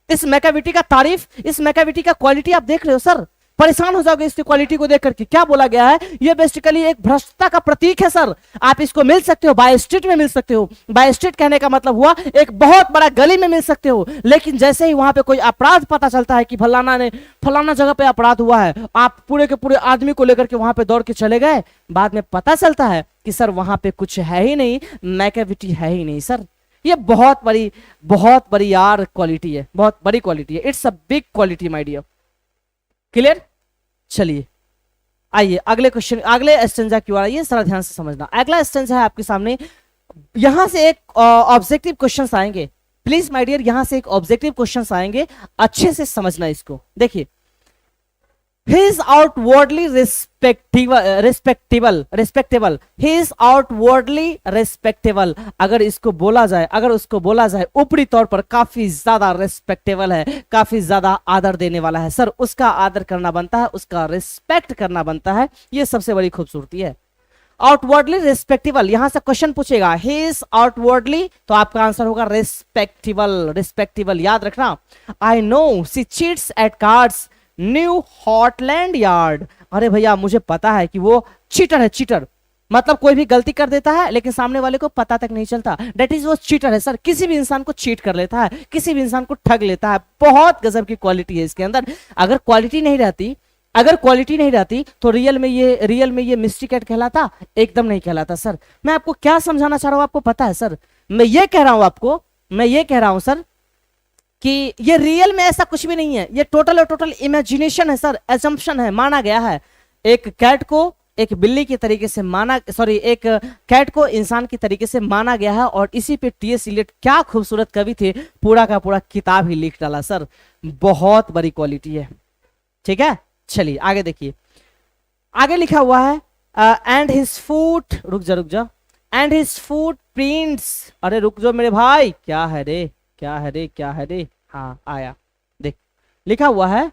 इस मैकेविटी का तारीफ, इस मैकेविटी का क्वालिटी आप देख रहे हो सर, परेशान हो जाओगे इसकी क्वालिटी को देख करके। क्या बोला गया है? ये बेसिकली एक भ्रष्टता का प्रतीक है सर। आप इसको मिल सकते हो, बाय स्ट्रीट में मिल सकते हो। बाय स्ट्रीट कहने का मतलब हुआ एक बहुत बड़ा गली में मिल सकते हो, लेकिन जैसे ही वहां पे कोई अपराध पता चलता है कि फलाना जगह पे अपराध हुआ है, आप पूरे के पूरे आदमी को लेकर के वहां पे दौड़ के चले गए, बाद में पता चलता है कि सर वहां पे कुछ है ही नहीं, मैकेविटी है ही नहीं। सर ये बहुत बड़ी यार क्वालिटी है, बहुत बड़ी क्वालिटी है। It's a big quality my dear. Clear? चलिए आइए अगले क्वेश्चन, अगले स्टेंजा की ओर आइए, सारा ध्यान से समझना। अगला स्टेंजा है आपके सामने, यहां से एक ऑब्जेक्टिव क्वेश्चंस आएंगे। प्लीज माय डियर, यहां से एक ऑब्जेक्टिव क्वेश्चंस आएंगे, अच्छे से समझना इसको। देखिए, he is outwardly respectable, he is outwardly respectable। अगर उसको बोला जाए ऊपरी तौर पर काफी ज्यादा रेस्पेक्टेबल है, काफी ज्यादा आदर देने वाला है। सर उसका आदर करना बनता है, उसका रिस्पेक्ट करना बनता है, ये सबसे बड़ी खूबसूरती है। आउटवर्डली रिस्पेक्टेबल, यहां से क्वेश्चन पूछेगा ही इज आउटवर्डली, तो आपका आंसर होगा रिस्पेक्टेबल। याद रखना। I know see cheats at cards new हॉटलैंड यार्ड। अरे भैया मुझे पता है कि वो चीटर है, चीटर मतलब कोई भी गलती कर देता है लेकिन सामने वाले को पता तक नहीं चलता, डेट इज वो चीटर है। सर किसी भी इंसान को चीट कर लेता है, किसी भी इंसान को ठग लेता है, बहुत गजब की क्वालिटी है इसके अंदर। अगर क्वालिटी नहीं रहती तो रियल में ये मिस्ट्री कैट कहलाता? एकदम नहीं कहलाता। सर मैं आपको क्या समझाना चाह रहा हूं, आपको पता है सर? मैं ये कह रहा हूं सर कि ये रियल में ऐसा कुछ भी नहीं है, ये टोटल इमेजिनेशन है सर, एजम्पशन है, माना गया है। एक कैट को एक बिल्ली की तरीके से माना, सॉरी एक कैट को इंसान की तरीके से माना गया है। और इसी पे टीएस इलियट क्या खूबसूरत कवि थे, पूरा का पूरा किताब ही लिख डाला सर, बहुत बड़ी क्वालिटी है। ठीक है, चलिए आगे देखिए, आगे लिखा हुआ है एंड हिज फुट, रुक जा, एंड हिज फुट प्रिंट्स, अरे रुक जाओ मेरे भाई, क्या है रे, हाँ आया, देख लिखा हुआ है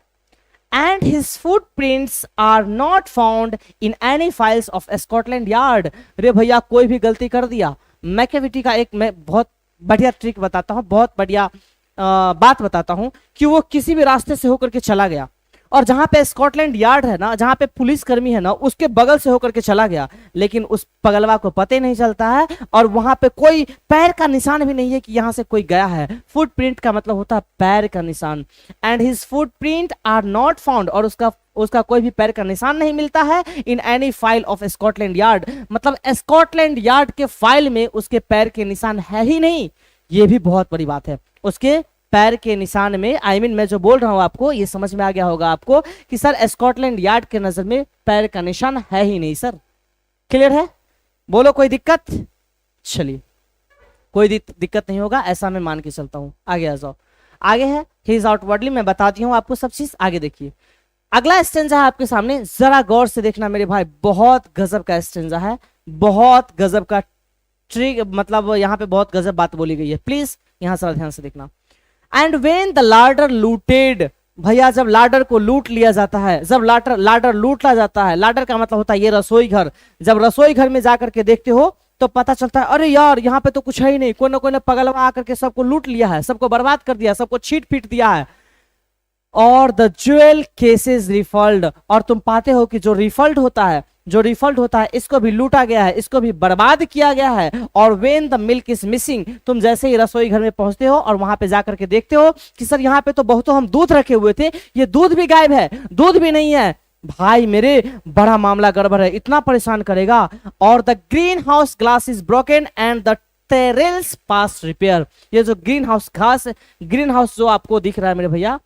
and his footprints are not found in any files of Scotland Yard। रे भैया कोई भी गलती कर दिया, मैकेविटी का एक मैं बहुत बढ़िया ट्रिक बताता हूँ, बहुत बढ़िया बात बताता हूँ कि वो किसी भी रास्ते से होकर के चला गया और जहां पे स्कॉटलैंड यार्ड है ना, जहां पे पुलिस कर्मी है ना, उसके बगल से होकर के चला गया, लेकिन उस पगलवा को पता ही नहीं चलता है और वहां पे कोई पैर का निशान भी नहीं है कि यहां से कोई गया है। फुटप्रिंट का मतलब होता है पैर का निशान। And his footprint are not found, और उसका कोई भी पैर का निशान नहीं मिलता है in any file of Scotland yard, मतलब स्कॉटलैंड यार्ड के फाइल में उसके पैर के निशान है ही नहीं। ये भी बहुत बड़ी बात है, उसके पैर के निशान में, मैं जो बोल रहा हूं आपको ये समझ में आ गया होगा आपको कि सर स्कॉटलैंड यार्ड के नजर में पैर का निशान है ही नहीं। सर क्लियर है, बोलो कोई दिक्कत? चलिए कोई दिक्कत नहीं होगा, ऐसा मैं मान के चलता हूं। आगे आ जाओ, आगे है ही इज आउटवर्डली, मैं बताती हूं आपको सब चीज। आगे देखिए, अगला स्टेंजा है आपके सामने, जरा गौर से देखना मेरे भाई, बहुत गजब का स्टेंजा है, बहुत गजब का ट्रिक, मतलब यहाँ पे बहुत गजब बात बोली गई है, प्लीज यहां जरा ध्यान से देखना। एंड वेन द लार्डर लूटेड, भैया जब लार्डर को लूट लिया जाता है, जब लार्डर लूटा जाता है, लार्डर का मतलब होता है ये रसोई घर, जब रसोई घर में जाकर के देखते हो तो पता चलता है अरे यार यहाँ पे तो कुछ है ही नहीं, कोई ना पगलवा आकर के सबको लूट लिया है, सबको बर्बाद कर दिया, सबको छीट पीट दिया है। और द ज्वेल केसेस रिफल्ड, और तुम पाते हो कि जो रिफल्ड होता है इसको भी लूटा गया है, इसको भी बर्बाद किया गया है। और when the milk is missing, तुम जैसे ही रसोई घर में पहुंचते हो और वहां पे जाकर के देखते हो कि सर यहाँ पे तो बहुत हम दूध रखे हुए थे, ये दूध भी गायब है, दूध भी नहीं है, भाई मेरे बड़ा मामला गड़बड़ है, इतना परेशान करेगा। और the greenhouse glass is broken and the trellis past repair, ये जो ग्रीन हाउस जो आपको दिख रहा है मेरे भैया,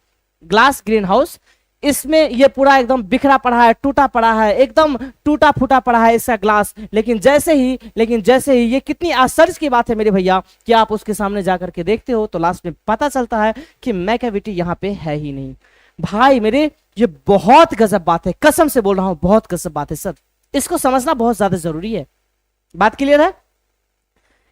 ग्लास ग्रीन हाउस, इसमें ये पूरा एकदम बिखरा पड़ा है, टूटा पड़ा है, एकदम टूटा फूटा पड़ा है इसका ग्लास। लेकिन जैसे ही ये कितनी आश्चर्य की बात है मेरे भैया कि आप उसके सामने जाकर के देखते हो तो लास्ट में पता चलता है कि मैकेविटी यहाँ पे है ही नहीं। भाई मेरे ये बहुत गजब बात है, कसम से बोल रहा हूं, बहुत गजब बात है सर, इसको समझना बहुत ज्यादा जरूरी है। बात क्लियर है?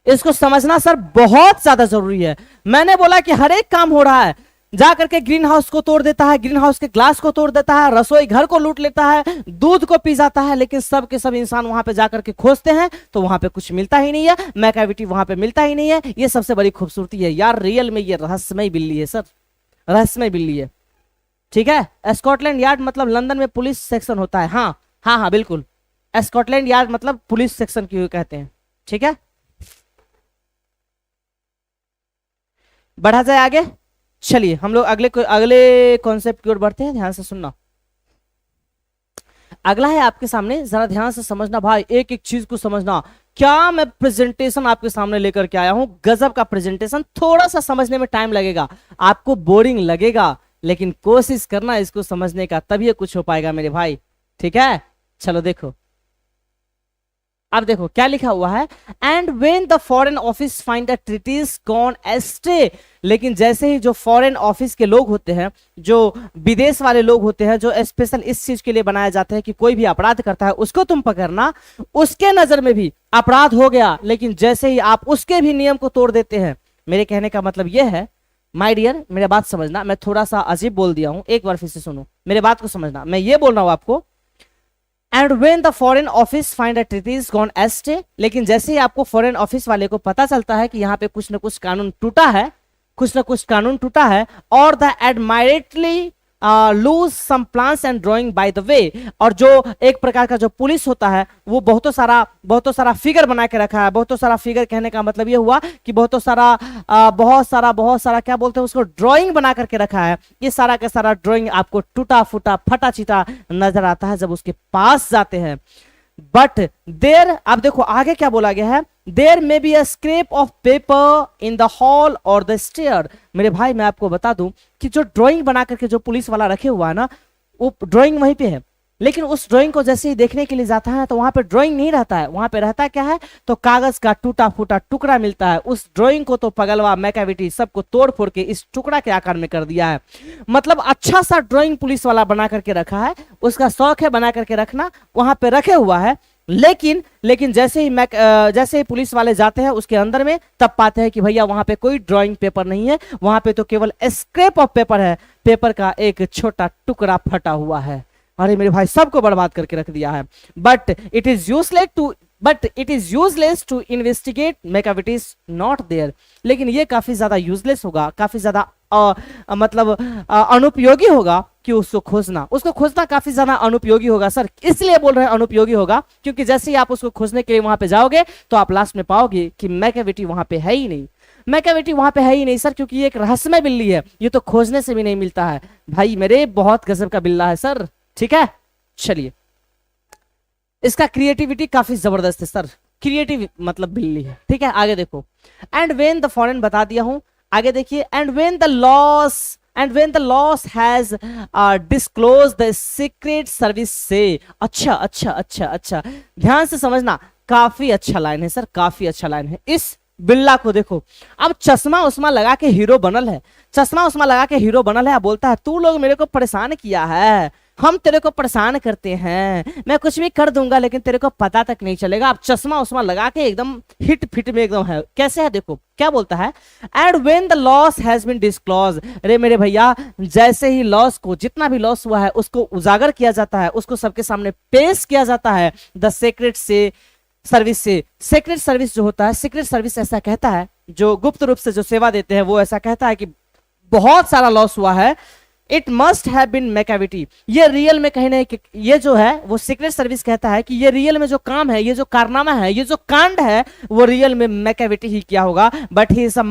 इसको समझना सर बहुत ज्यादा जरूरी है। मैंने बोला कि हर एक काम हो रहा है, जाकर के ग्रीन हाउस को तोड़ देता है, ग्रीन हाउस के ग्लास को तोड़ देता है, रसोई घर को लूट लेता है, दूध को पी जाता है, लेकिन सब के सब इंसान वहां पे जाकर के खोजते हैं तो वहां पे कुछ मिलता ही नहीं है, मैकेविटी वहां पे मिलता ही नहीं है। ये सबसे बड़ी खूबसूरती है यार, रियल में ये रहस्यमय बिल्ली है सर, रहस्यमय बिल्ली है। ठीक है, स्कॉटलैंड यार्ड मतलब लंदन में पुलिस सेक्शन होता है, हाँ हाँ हाँ बिल्कुल, स्कॉटलैंड यार्ड मतलब पुलिस सेक्शन क्यों कहते हैं। ठीक है, बढ़ा जाए आगे, चलिए हम लोग अगले कॉन्सेप्ट की ओर बढ़ते हैं, ध्यान से सुनना। अगला है आपके सामने, जरा ध्यान से समझना भाई, एक एक चीज को समझना। क्या मैं प्रेजेंटेशन आपके सामने लेकर के आया हूं, गजब का प्रेजेंटेशन, थोड़ा सा समझने में टाइम लगेगा, आपको बोरिंग लगेगा, लेकिन कोशिश करना इसको समझने का, तभी कुछ हो पाएगा मेरे भाई। ठीक है, चलो देखो, अब देखो क्या लिखा हुआ है, and when the Foreign Office find a treaty's gone astray, लेकिन जैसे ही जो फॉरेन ऑफिस के लोग होते हैं, जो विदेश वाले लोग होते हैं, जो स्पेशल इस चीज के लिए बनाए जाते हैं कि कोई भी अपराध करता है उसको तुम पकड़ना, उसके नजर में भी अपराध हो गया, लेकिन जैसे ही आप उसके भी नियम को तोड़ देते हैं। मेरे कहने का मतलब यह है माय डियर, मेरे बात समझना, मैं थोड़ा सा अजीब बोल दिया हूं, एक बार फिर से सुनो, मेरे बात को समझना, मैं ये बोल रहा हूं आपको, and when the Foreign Office find a treaty's gone astray, लेकिन जैसे ही आपको फॉरेन ऑफिस वाले को पता चलता है कि यहाँ पे कुछ ना कुछ कानून टूटा है, और the admiralty lose some plans and drawing by the way, और जो एक प्रकार का जो पुलिस होता है वो बहुत सारा फिगर बना के रखा है। बहुत सारा फिगर कहने का मतलब ये हुआ कि बहुत सारा क्या बोलते हैं उसको, ड्राइंग बना करके रखा है। ये सारा का सारा ड्राइंग आपको टूटा फूटा फटा चिटा नजर आता है जब उसके पास जाते हैं। बट देर, अब देखो आगे क्या बोला गया है, there may be a scrap of paper in the hall और द स्टेयर। मेरे भाई मैं आपको बता दूं कि जो ड्राइंग बना करके जो पुलिस वाला रखे हुआ है ना, वो ड्राइंग वहीं पे है, लेकिन उस ड्राइंग को जैसे ही देखने के लिए जाता है तो वहां पे ड्राइंग नहीं रहता है, वहां पे रहता क्या है, तो कागज का टूटा फूटा टुकड़ा मिलता है। उस ड्राइंग को तो पगलवा मैकाविटी सबको तोड़ फोड़ के इस टुकड़ा के आकार में कर दिया है। मतलब अच्छा सा ड्राइंग पुलिस वाला बना करके रखा है, उसका शौक है बना करके रखना, वहां पे रखे हुआ है। लेकिन जैसे ही पुलिस वाले जाते हैं उसके अंदर में, तब पाते हैं कि भैया वहां पे कोई ड्राइंग पेपर नहीं है, वहां पे तो केवल स्क्रैप ऑफ पेपर है, पेपर का एक छोटा टुकड़ा फटा हुआ है। अरे मेरे भाई, सबको बर्बाद करके रख दिया है। But it is useless to investigate Macavity is not there. लेकिन ये काफी ज्यादा यूजलेस होगा, काफी ज्यादा मतलब अनुपयोगी होगा कि उसको खोजना काफी ज्यादा अनुपयोगी होगा। सर इसलिए बोल रहे हैं अनुपयोगी होगा क्योंकि जैसे ही आप उसको खोजने के लिए वहां पे जाओगे तो आप लास्ट में पाओगे कि मैकाविटी वहां पे है ही नहीं। मैकाविटी वहां पे है ही नहीं सर, क्योंकि ये एक रहस्यमय बिल्ली है, ये तो खोजने से भी नहीं मिलता है। भाई मेरे बहुत गजब का बिल्ला है सर, ठीक है। चलिए, इसका क्रिएटिविटी काफी जबरदस्त है सर, क्रिएटिव मतलब बिल्ली है, ठीक है। आगे देखो, एंड वेन द फॉरेन बता दिया हूं, आगे देखिए, and when the loss has disclose the secret service से। अच्छा, ध्यान से समझना, काफी अच्छा लाइन है सर, काफी अच्छा लाइन है। इस बिल्ला को देखो, अब चश्मा उस्मा लगा के हीरो बनल है, अब बोलता है तू लोग मेरे को परेशान किया है, हम तेरे को परेशान करते हैं, मैं कुछ भी कर दूंगा लेकिन तेरे को पता तक नहीं चलेगा। अब चश्मा उस्मा लगा के एकदम हिट फिट में एकदम है। कैसे है देखो, क्या बोलता है, and when the loss has been disclose. अरे मेरे भैया, जैसे ही लॉस को, जितना भी लॉस हुआ है उसको उजागर किया जाता है, उसको सबके सामने पेश किया जाता है द सीक्रेट सर्विस से। सीक्रेट सर्विस जो होता है, सीक्रेट सर्विस ऐसा कहता है, जो गुप्त रूप से जो सेवा देते हैं वो ऐसा कहता है कि बहुत सारा लॉस हुआ है, it must have been Macavity. ये रियल में कहीं नहीं, ये जो है वो सीक्रेट सर्विस कहता है कि ये रियल में जो काम है, ये जो कारनामा है, ये जो कांड है, वो रियल में मैकाविटी ही किया होगा। But he is a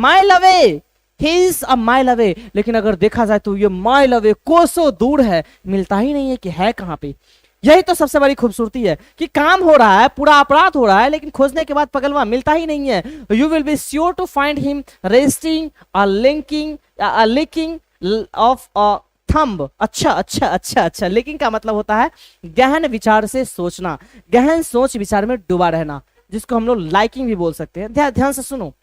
mile away, लेकिन अगर देखा जाए तो ये माइल अवे, कोसों दूर है, मिलता ही नहीं है कि है कहां पे। यही तो सबसे बड़ी खूबसूरती है कि काम हो रहा है, पूरा अपराध हो रहा है, लेकिन खोजने के बाद पगलवा मिलता ही नहीं है। You will be sure to find him resting licking of a thumb. अच्छा, लेकिन का मतलब होता है गहन विचार से सोचना, गहन सोच विचार में डूबा रहना, जिसको हम लोग लाइकिंग भी बोल सकते हैं। ध्यान से सुनो,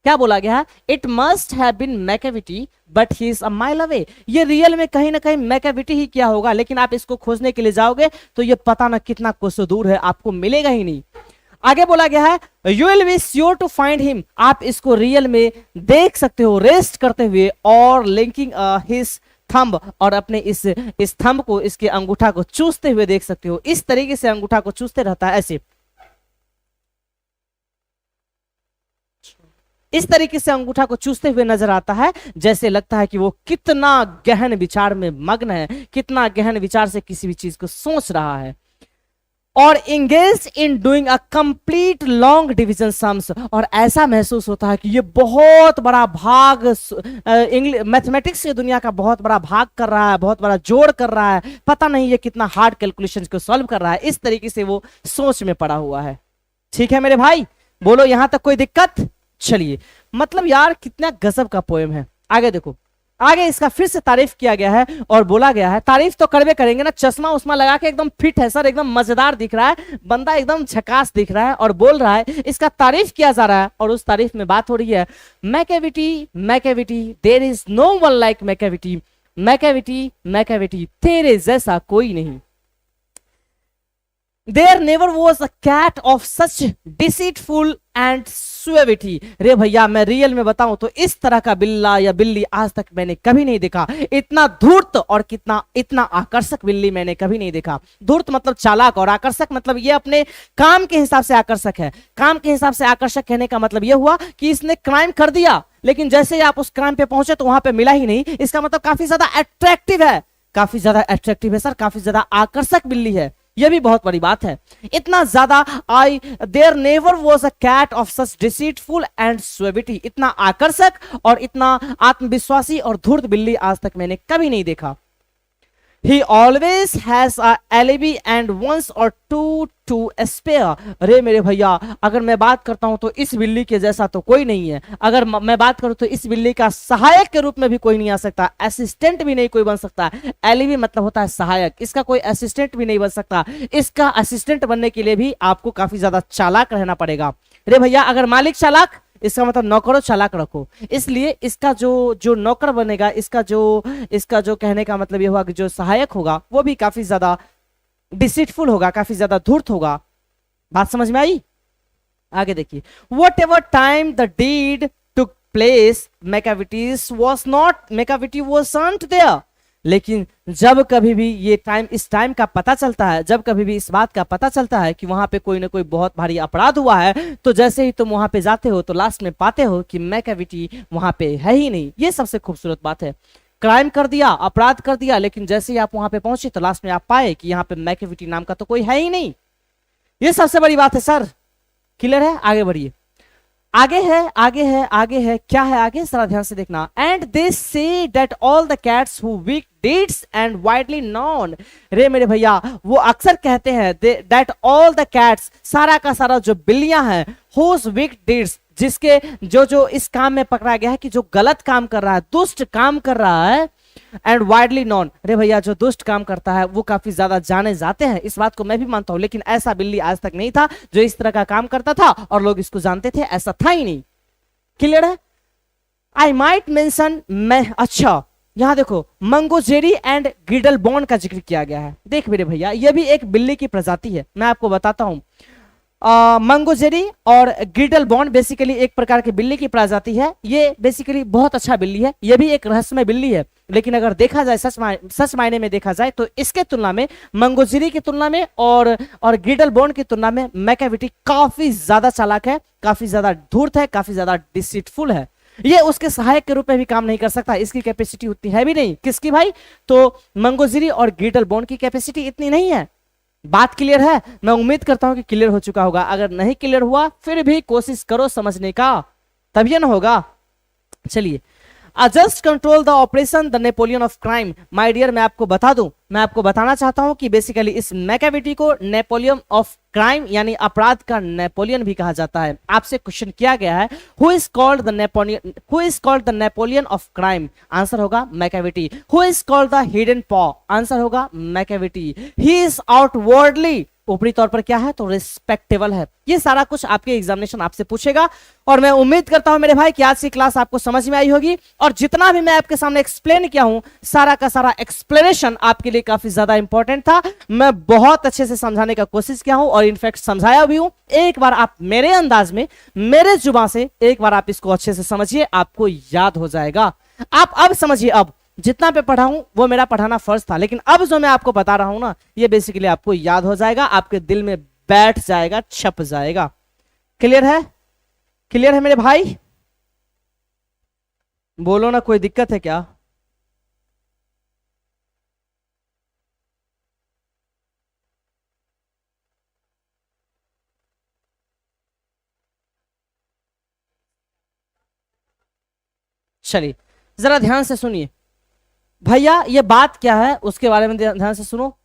क्या बोला गया है, it must have been Macavity but he is a mile away. ये रियल में कहीं ना कहीं मैकाविटी ही किया होगा, लेकिन आप इसको खोजने के लिए जाओगे तो ये पता ना कितना कोसों दूर है, आपको मिलेगा ही नहीं। आगे बोला गया है, you will be sure to find him. आप इसको रियल में देख सकते हो रेस्ट करते हुए, और लिंकिंग हिज थंब, और अपने इस थंब को, इसके अंगूठा को चूसते हुए देख सकते हो। इस तरीके से अंगूठा को चूसते रहता है, ऐसे इस तरीके से अंगूठा को चूसते हुए नजर आता है, जैसे लगता है कि वो कितना गहन विचार में मग्न है, कितना गहन विचार से किसी भी चीज को सोच रहा है। और engage in doing a complete long division sums, और ऐसा महसूस होता है कि ये बहुत बड़ा भाग, मैथमेटिक्स की दुनिया का बहुत बड़ा भाग कर रहा है, बहुत बड़ा जोड़ कर रहा है, पता नहीं ये कितना हार्ड कैलकुलेशन को सॉल्व कर रहा है। इस तरीके से वो सोच में पड़ा हुआ है। ठीक है मेरे भाई, बोलो यहां तक कोई दिक्कत। चलिए, मतलब यार कितना गजब का पोएम है। आगे देखो, आगे इसका फिर से तारीफ किया गया है और बोला गया है, तारीफ तो करवे करेंगे ना, चश्मा उस्मा लगा के एकदम फिट है सर, एकदम मजेदार दिख रहा है बंदा, एकदम झकास दिख रहा है, और बोल रहा है, इसका तारीफ किया जा रहा है, और उस तारीफ में बात हो रही है, Macavity there is no one like Macavity तेरे जैसा कोई नहीं। There never was a cat of such deceitful and suavity। रे भैया, मैं रियल में बताऊं तो इस तरह का बिल्ला या बिल्ली आज तक मैंने कभी नहीं देखा। इतना धूर्त और इतना आकर्षक बिल्ली मैंने कभी नहीं देखा। धूर्त मतलब चालाक, और आकर्षक मतलब ये अपने काम के हिसाब से आकर्षक है। काम के हिसाब से आकर्षक कहने का मतलब ये हुआ कि इसने क्राइम कर दिया, लेकिन जैसे ही आप उस क्राइम पे पहुंचे तो वहां पे मिला ही नहीं। इसका मतलब काफी ज्यादा अट्रैक्टिव है, काफी ज्यादा अट्रैक्टिव है सर, काफी ज्यादा आकर्षक बिल्ली है। यह भी बहुत बड़ी बात है। इतना ज्यादा there never was a cat of such deceitful and suavity. इतना आकर्षक और इतना आत्मविश्वासी और धूर्त बिल्ली आज तक मैंने कभी नहीं देखा। He always has a alibi and once और टू स्पेयर। अरे मेरे भैया, अगर मैं बात करता हूं तो इस बिल्ली के जैसा तो कोई नहीं है। अगर मैं बात करूं तो इस बिल्ली का सहायक के रूप में भी कोई नहीं आ सकता, असिस्टेंट भी नहीं कोई बन सकता। एलिबी मतलब होता है सहायक, इसका कोई असिस्टेंट भी नहीं बन सकता। इसका असिस्टेंट बनने के लिए भी आपको काफी ज्यादा चालाक रहना पड़ेगा। अरे भैया, अगर मालिक चालाक, इसका मतलब नौकरों चालाक रखो। इसलिए इसका जो जो नौकर बनेगा, इसका जो कहने का मतलब ये हुआ कि जो सहायक होगा वो भी काफी ज्यादा डिसीटफुल होगा, काफी ज्यादा धूर्त होगा। बात समझ में आई? आगे देखिए, whatever time the deed took place Macavity wasn't there. लेकिन जब कभी भी इस टाइम का पता चलता है, जब कभी भी इस बात का पता चलता है कि वहां पे कोई ना कोई बहुत भारी अपराध हुआ है, तो जैसे ही तुम वहां पे जाते हो तो लास्ट में पाते हो कि मैकाविटी वहां पे है ही नहीं। ये सबसे खूबसूरत बात है। क्राइम कर दिया, अपराध कर दिया, लेकिन जैसे ही आप वहां पे पहुंचे तो लास्ट में आप पाए कि यहाँ पे मैकाविटी नाम का तो कोई है ही नहीं। ये सबसे बड़ी बात है सर। क्लियर है? आगे बढ़िए। आगे है क्या है आगे, सारा ध्यान से देखना। And they say that all the cats who weak deeds and widely known. रे मेरे भैया, वो अक्सर कहते हैं दैट ऑल द कैट्स, सारा का सारा जो बिल्लियां हैं, हुज वीक डीड्स, जिसके जो इस काम में पकड़ा गया है कि जो गलत काम कर रहा है, दुष्ट काम कर रहा है, एंड वाइडली नॉन। अरे भैया, जो दुष्ट काम करता है वो काफी ज्यादा जाने जाते हैं, इस बात को मैं भी मानता हूं। लेकिन ऐसा बिल्ली आज तक नहीं था जो इस तरह का काम करता था और लोग इसको जानते थे, ऐसा था ही नहीं। क्लियर है? आई माइट मेंशन, मैं अच्छा यहां देखो, मंगोजेरी एंड ग्रिडलबॉर्न का जिक्र किया गया है। देख मेरे भैया, यह भी एक बिल्ली की प्रजाति है, मैं आपको बताता हूं। मंगोजेरी और ग्रिडलबॉर्न बेसिकली एक प्रकार की बिल्ली की प्रजाति है। ये बेसिकली बहुत अच्छा बिल्ली है, ये भी एक रहस्यमय बिल्ली है। लेकिन अगर देखा जाए, सच मायने में देखा जाए, तो इसके तुलना में, मंगोजेरी की तुलना में और ग्रिडलबॉर्न की तुलना में मैकाविटी काफी ज्यादा चालाक है, काफी ज्यादा धूर्त है, काफी ज्यादा डिसीटफुल है। ये उसके सहायक के रूप में भी काम नहीं कर सकता, इसकी कैपेसिटी उतनी है भी नहीं। किसकी भाई? तो मंगोजेरी और ग्रिडलबॉर्न की कैपेसिटी इतनी नहीं है। बात क्लियर है? मैं उम्मीद करता हूं कि क्लियर हो चुका होगा। अगर नहीं क्लियर हुआ फिर भी कोशिश करो समझने का, तभी ना होगा। चलिए, just control the operation the Napoleon of crime. My dear, मैं आपको बता दूं, मैं आपको बताना चाहता हूं कि बेसिकली इस मैकाविटी को नेपोलियन ऑफ क्राइम यानी अपराध का नेपोलियन भी कहा जाता है। आपसे क्वेश्चन किया गया है, who is called the Napoleon of crime? Answer होगा Macavity. Who is called the hidden paw? Answer होगा मैकाविटी। ही इज आउटवर्डली, ऊपरी तौर पर क्या है तो रिस्पेक्टेबल है। ये सारा कुछ आपके एग्जामिनेशन आपसे पूछेगा, और मैं उम्मीद करता हूं मेरे भाई कि आज की क्लास आपको समझ में आई होगी। और जितना भी मैं आपके सामने एक्सप्लेन किया हूं, सारा का सारा एक्सप्लेनेशन आपके लिए काफी ज्यादा इंपॉर्टेंट था। मैं बहुत अच्छे से समझाने का कोशिश किया हूं और इनफैक्ट समझाया भी हूं। एक बार आप मेरे अंदाज में, मेरे जुबान से एक बार आप इसको अच्छे से समझिए, आपको याद हो जाएगा। आप अब समझिए, अब जितना मैं पढ़ा हूं वो मेरा पढ़ाना फर्ज था, लेकिन अब जो मैं आपको बता रहा हूं ना, ये बेसिकली आपको याद हो जाएगा, आपके दिल में बैठ जाएगा, छप जाएगा। क्लियर है? क्लियर है मेरे भाई? बोलो ना, कोई दिक्कत है क्या? चलिए जरा ध्यान से सुनिए भैया, ये बात क्या है उसके बारे में ध्यान से सुनो।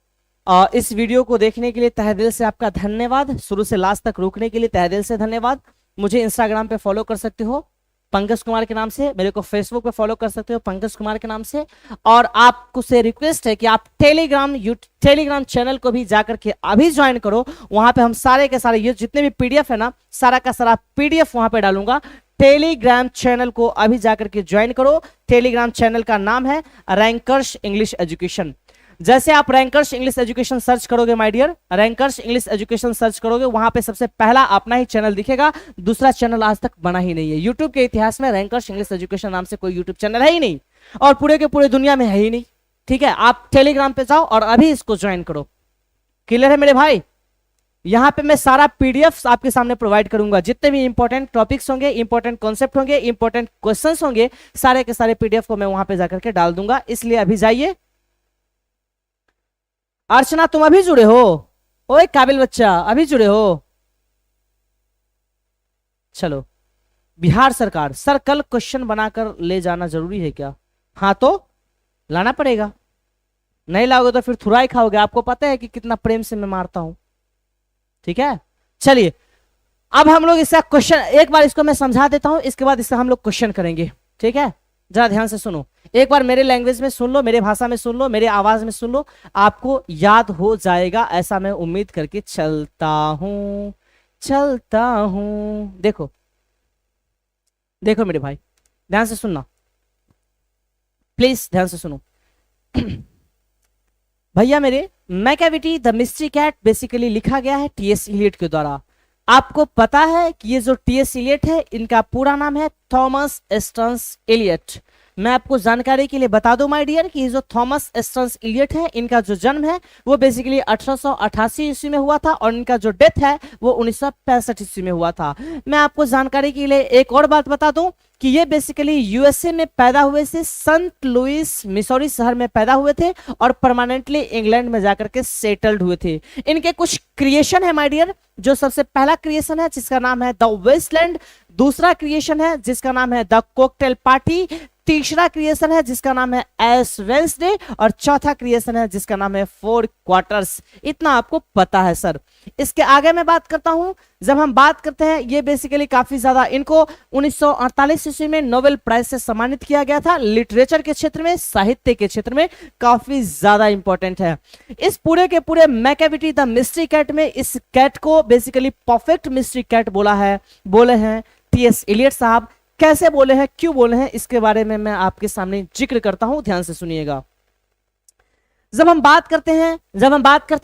इस वीडियो को देखने के लिए तहे दिल से आपका धन्यवाद, शुरू से लास्ट तक रुकने के लिए तहे दिल से धन्यवाद। मुझे इंस्टाग्राम पे फॉलो कर सकते हो पंकज कुमार के नाम से, मेरे को फेसबुक पे फॉलो कर सकते हो पंकज कुमार के नाम से। और आपको से रिक्वेस्ट है कि आप टेलीग्राम चैनल को भी जाकर के अभी ज्वाइन करो। वहां पे हम सारे के सारे ये जितने भी पीडीएफ है ना, सारा का सारा पीडीएफ वहां पे डालूंगा। टेलीग्राम चैनल को अभी जाकर के ज्वाइन करो। टेलीग्राम चैनल का नाम है रैंकर्स इंग्लिश एजुकेशन। जैसे आप रैंकर्स इंग्लिश एजुकेशन सर्च करोगे my dear, Rankers English education search करोगे, वहां पे सबसे पहला अपना ही चैनल दिखेगा। दूसरा चैनल आज तक बना ही नहीं है यूट्यूब के इतिहास में। रैंकर्स इंग्लिश एजुकेशन नाम से कोई यूट्यूब चैनल है ही नहीं, और पूरे के पूरे दुनिया में है ही नहीं। ठीक है, आप टेलीग्राम पे जाओ और अभी इसको ज्वाइन करो। क्लियर है मेरे भाई? यहां पे मैं सारा पीडीएफ आपके सामने प्रोवाइड करूंगा, जितने भी इंपॉर्टेंट टॉपिक्स होंगे, इंपॉर्टेंट कॉन्सेप्ट होंगे, इंपॉर्टेंट क्वेश्चंस होंगे, सारे के सारे पीडीएफ को मैं वहां पे जाकर के डाल दूंगा। इसलिए अभी जाइए। अर्चना, तुम अभी जुड़े हो? ओए काबिल बच्चा, अभी जुड़े हो? चलो। बिहार सरकार, सर कल क्वेश्चन बनाकर ले जाना जरूरी है क्या? हाँ तो लाना पड़ेगा। नहीं लाओगे तो फिर थुराई खाओगे, आपको पता है कि कितना प्रेम से मैं मारता हूं। ठीक है, चलिए अब हम लोग इसका क्वेश्चन, एक बार इसको मैं समझा देता हूं, इसके बाद इसका हम लोग क्वेश्चन करेंगे। ठीक है, जरा ध्यान से सुनो, एक बार मेरे लैंग्वेज में सुन लो, मेरे भाषा में सुन लो, मेरे आवाज में सुन लो, आपको याद हो जाएगा ऐसा मैं उम्मीद करके चलता हूं, चलता हूं। देखो देखो मेरे भाई, ध्यान से सुनना, प्लीज ध्यान से सुनो। भैया मेरे, Macavity the mystery cat basically लिखा गया है टीएस इलियट के द्वारा। आपको पता है कि ये जो टीएस इलियट है, इनका पूरा नाम है थॉमस एस्टन्स इलियट। मैं आपको जानकारी के लिए बता दूं माय डियर कि ये जो थॉमस एस्टन्स इलियट है, इनका जो जन्म है वो बेसिकली 1888 ईस्वी में हुआ था और इनका जो डेथ है वो 1965 ईस्वी में हुआ था। मैं आपको जानकारी के लिए एक और बात बता दूं कि ये बेसिकली यूएसए में पैदा हुए थे, सेंट लुइस मिसौरी शहर में पैदा हुए थे और परमानेंटली इंग्लैंड में जाकर के सेटल्ड हुए थे। इनके कुछ क्रिएशन है माय डियर, जो सबसे पहला क्रिएशन है जिसका नाम है द वेस्टलैंड, दूसरा क्रिएशन है जिसका नाम है द कॉकटेल पार्टी, तीसरा क्रिएशन है जिसका नाम है एस वेंसडे और चौथा क्रिएशन है जिसका नाम है फोर क्वार्टर्स। इतना आपको पता है सर। इसके आगे मैं बात करता हूं, जब हम बात करते हैं ये बेसिकली काफी ज्यादा, इनको 1948 ईस्वी में नोबेल प्राइज से सम्मानित किया गया था, लिटरेचर के क्षेत्र में, साहित्य के क्षेत्र में काफी ज्यादा इंपॉर्टेंट है। इस पूरे के पूरे मैकेविटी द मिस्ट्री कैट में इस कैट को बेसिकली परफेक्ट मिस्ट्री कैट बोले हैं टीएस इलियट साहब। कैसे बोले हैं, क्यों बोले हैं, इसके बारे में मैं आपके सामने जिक्र करता हूं, ध्यान से सुनिएगा। जब हम बात करते हैं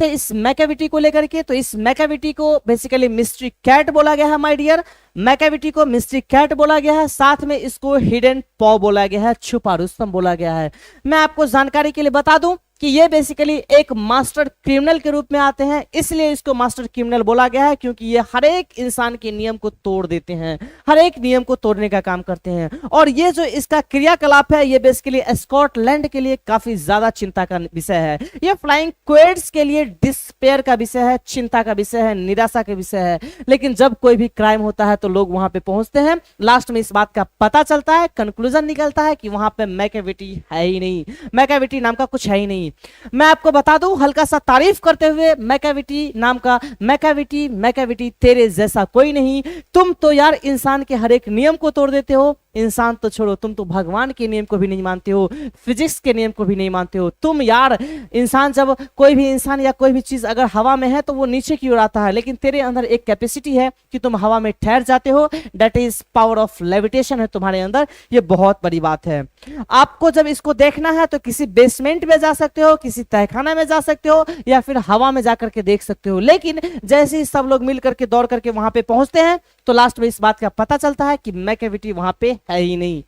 इस मैकेविटी को लेकर के, तो इस मैकेविटी को बेसिकली मिस्ट्री कैट बोला गया है माय डियर। मैकेविटी को मिस्ट्री कैट बोला गया है, साथ में इसको हिडन पॉ बोला गया है, छुपा रुस्तम बोला गया है। मैं आपको जानकारी के लिए बता दूं कि ये बेसिकली एक मास्टर क्रिमिनल के रूप में आते हैं, इसलिए इसको मास्टर क्रिमिनल बोला गया है क्योंकि ये हर एक इंसान के नियम को तोड़ देते हैं, हर एक नियम को तोड़ने का काम करते हैं। और ये जो इसका क्रियाकलाप है, ये बेसिकली स्कॉटलैंड के लिए काफी ज्यादा चिंता का विषय है। ये फ्लाइंग क्वेड्स के लिए डिस्पेयर का विषय है, चिंता का विषय है, निराशा का विषय है। लेकिन जब कोई भी क्राइम होता है तो लोग वहां पे पहुंचते हैं, लास्ट में इस बात का पता चलता है, कंक्लूजन निकलता है कि वहां पे मैकेविटी है ही नहीं, मैकेविटी नाम का कुछ है ही नहीं। मैं आपको बता दूं हल्का सा तारीफ करते हुए, मैकेविटी नाम का, मैकेविटी तेरे जैसा कोई नहीं। तुम तो यार इंसान के हर एक नियम को तोड़ देते हो, इंसान तो छोड़ो, तुम तो भगवान के नियम को भी नहीं मानते हो, फिजिक्स के नियम को भी नहीं मानते हो। तुम यार इंसान, जब कोई भी इंसान या कोई भी चीज अगर हवा में है तो वो नीचे की ओर आता है, लेकिन तेरे अंदर एक कैपेसिटी है कि तुम हवा में ठहर जाते हो, that is power of levitation है तुम्हारे अंदर। ये बहुत बड़ी बात है। आपको जब इसको देखना है तो किसी बेसमेंट में जा सकते हो, किसी तहखाना में जा सकते हो, या फिर हवा में जाकर के देख सकते हो। लेकिन जैसे ही सब लोग मिल करके दौड़ करके वहां पे पहुंचते हैं तो लास्ट में इस बात का पता चलता है कि मैकेविटी वहां पे है ही नहीं।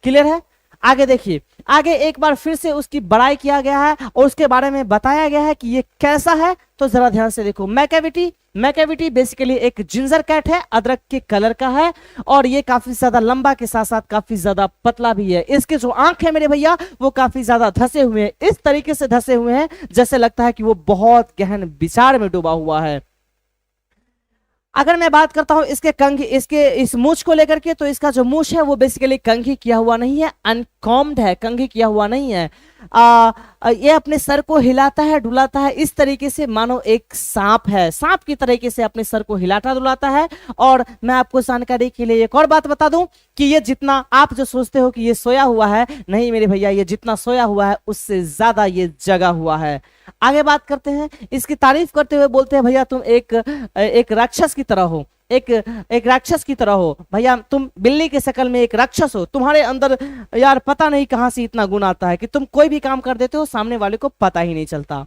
क्लियर है? आगे देखिए, आगे एक बार फिर से उसकी बड़ाई किया गया है और उसके बारे में बताया गया है कि ये कैसा है। तो जरा ध्यान से देखो, मैकेविटी बेसिकली एक जिंजर कैट है, अदरक के कलर का है और ये काफी ज्यादा लंबा के साथ साथ काफी ज्यादा पतला भी है। इसके जो आंख है मेरे भैया वो काफी ज्यादा धसे हुए हैं, इस तरीके से धसे हुए हैं जैसे लगता है कि वो बहुत गहन विचार में डूबा हुआ है। अगर मैं बात करता हूं इसके कंघी, इसके इस मूछ को लेकर के, तो इसका जो मूछ है वो बेसिकली कंघी किया हुआ नहीं है, अनकॉम्ड है, कंघी किया हुआ नहीं है। ये अपने सर को हिलाता है, डुलाता है इस तरीके से मानो एक सांप है, सांप की तरीके से अपने सर को हिलाता डुलाता है। और मैं आपको जानकारी के लिए एक और बात बता दूं कि ये जितना आप जो सोचते हो कि ये सोया हुआ है, नहीं मेरे भैया, ये जितना सोया हुआ है उससे ज्यादा ये जगा हुआ है। आगे बात करते हैं, इसकी तारीफ करते हुए बोलते हैं भैया तुम एक राक्षस की तरह हो, एक राक्षस की तरह हो भैया, तुम बिल्ली के शक्ल में एक राक्षस हो, तुम्हारे अंदर यार पता नहीं कहां से इतना गुण आता है कि तुम कोई भी काम कर देते हो सामने वाले को पता ही नहीं चलता।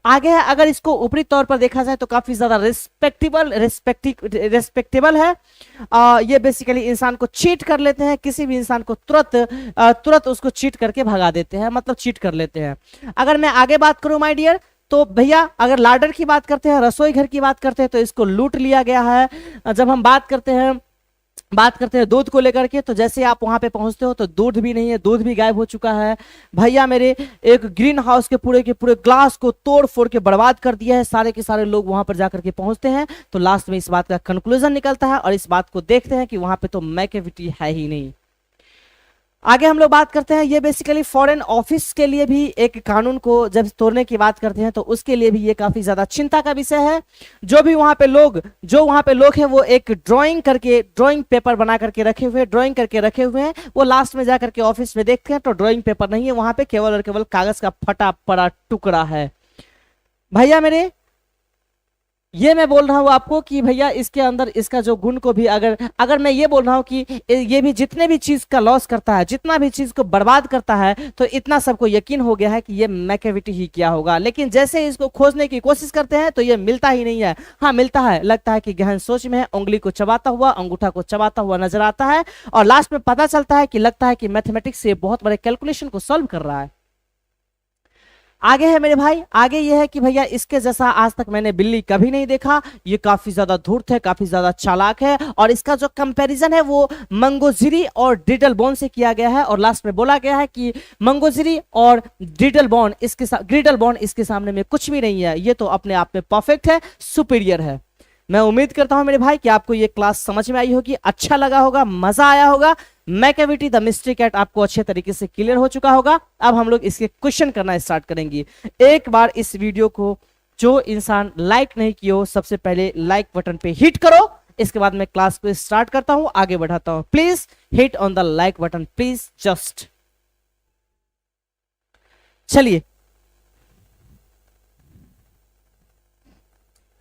आगे है, अगर इसको ऊपरी तौर पर देखा जाए तो काफी ज्यादा रेस्पेक्टेबल है। ये बेसिकली इंसान को चीट कर लेते हैं, किसी भी इंसान को तुरंत उसको चीट करके भगा देते हैं, मतलब चीट कर लेते हैं। अगर मैं आगे बात करूं माय डियर, तो भैया अगर लार्डर की बात करते हैं, रसोई घर की बात करते हैं, तो इसको लूट लिया गया है। जब हम बात करते हैं दूध को लेकर के, तो जैसे आप वहां पे पहुंचते हो तो दूध भी नहीं है, दूध भी गायब हो चुका है। भैया मेरे एक ग्रीन हाउस के पूरे ग्लास को तोड़ फोड़ के बर्बाद कर दिया है। सारे के सारे लोग वहां पर जाकर के पहुंचते हैं तो लास्ट में इस बात का कंक्लूजन निकलता है और इस बात को देखते हैं कि वहां पे तो मैकेविटी है ही नहीं। आगे हम लोग बात करते हैं, ये बेसिकली फॉरेन ऑफिस के लिए भी एक कानून को जब तोड़ने की बात करते हैं तो उसके लिए भी ये काफी ज्यादा चिंता का विषय है। जो वहां पे लोग हैं वो एक ड्राइंग पेपर बना करके रखे हुए हैं, वो लास्ट में जाकर के ऑफिस में देखते हैं तो ड्राइंग पेपर नहीं है, वहां पे केवल और केवल कागज का फटा पड़ा टुकड़ा है। भैया मेरे, ये मैं बोल रहा हूं आपको कि भैया इसके अंदर इसका जो गुण को भी अगर मैं ये बोल रहा हूं कि ये भी जितने भी चीज का लॉस करता है, जितना भी चीज को बर्बाद करता है, तो इतना सबको यकीन हो गया है कि ये मैकेविटी ही किया होगा। लेकिन जैसे ही इसको खोजने की कोशिश करते हैं तो ये मिलता ही नहीं है। हाँ मिलता है, लगता है कि गहन सोच में है, उंगली को चबाता हुआ, अंगूठा को चबाता हुआ नजर आता है, और लास्ट में पता चलता है कि लगता है कि मैथमेटिक्स से बहुत बड़े कैलकुलेशन को सॉल्व कर रहा है। आगे है मेरे भाई, आगे ये है कि भैया इसके जैसा आज तक मैंने बिल्ली कभी नहीं देखा, ये काफी ज्यादा धूर्त है, काफी ज्यादा चालाक है, और इसका जो कंपैरिजन है वो मंगोजिरी और डिडलबॉन से किया गया है, और लास्ट में बोला गया है कि मंगोजिरी और ग्रिडलबॉन इसके सामने में कुछ भी नहीं है, ये तो अपने आप में परफेक्ट है, सुपीरियर है। मैं उम्मीद करता हूं मेरे भाई कि आपको ये क्लास समझ में आई होगी, अच्छा लगा होगा, मजा आया होगा। मैकेविटी द मिस्ट्री कैट आपको अच्छे तरीके से क्लियर हो चुका होगा। अब हम लोग इसके क्वेश्चन करना स्टार्ट करेंगे। एक बार इस वीडियो को जो इंसान लाइक नहीं किया हो, सबसे पहले लाइक बटन पे हिट करो, इसके बाद मैं क्लास को स्टार्ट करता हूं, आगे बढ़ाता हूं। Please hit on the like button, please just. चलिए,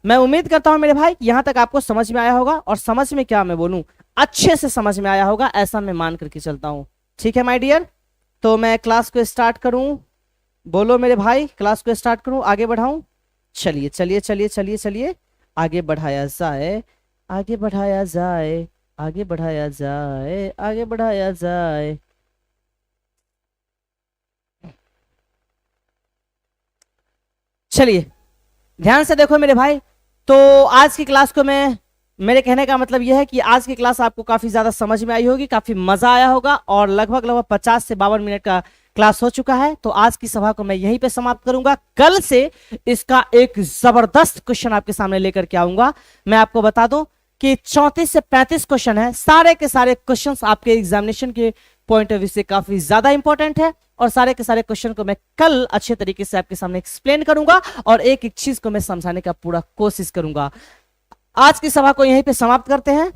मैं उम्मीद करता हूं मेरे भाई यहां तक आपको समझ में आया होगा, और समझ में क्या मैं बोलूं, अच्छे से समझ में आया होगा, ऐसा मैं मान करके चलता हूं। ठीक है माय डियर, तो मैं क्लास को स्टार्ट करूं? बोलो मेरे भाई, क्लास को स्टार्ट करूं, आगे बढ़ाऊं? चलिए चलिए चलिए चलिए चलिए, आगे बढ़ाया जाए, आगे बढ़ाया जाए, आगे बढ़ाया जाए, आगे बढ़ाया जाए। चलिए ध्यान से देखो मेरे भाई, तो आज की क्लास को मेरे कहने का मतलब यह है कि आज की क्लास आपको काफी ज्यादा समझ में आई होगी, काफी मजा आया होगा, और लगभग 50 से 52 मिनट का क्लास हो चुका है। तो आज की सभा को मैं यहीं पे समाप्त करूंगा। कल से इसका एक जबरदस्त क्वेश्चन आपके सामने लेकर के आऊंगा। मैं आपको बता दूं कि 34 से 35 क्वेश्चन है, सारे के सारे क्वेश्चन आपके एग्जामिनेशन के पॉइंट ऑफ व्यू से काफी ज्यादा इंपॉर्टेंट है, और सारे के सारे क्वेश्चन को मैं कल अच्छे तरीके से आपके सामने एक्सप्लेन करूंगा, और एक एक चीज को मैं समझाने का पूरा कोशिश करूंगा। आज की सभा को यहीं पे समाप्त करते हैं।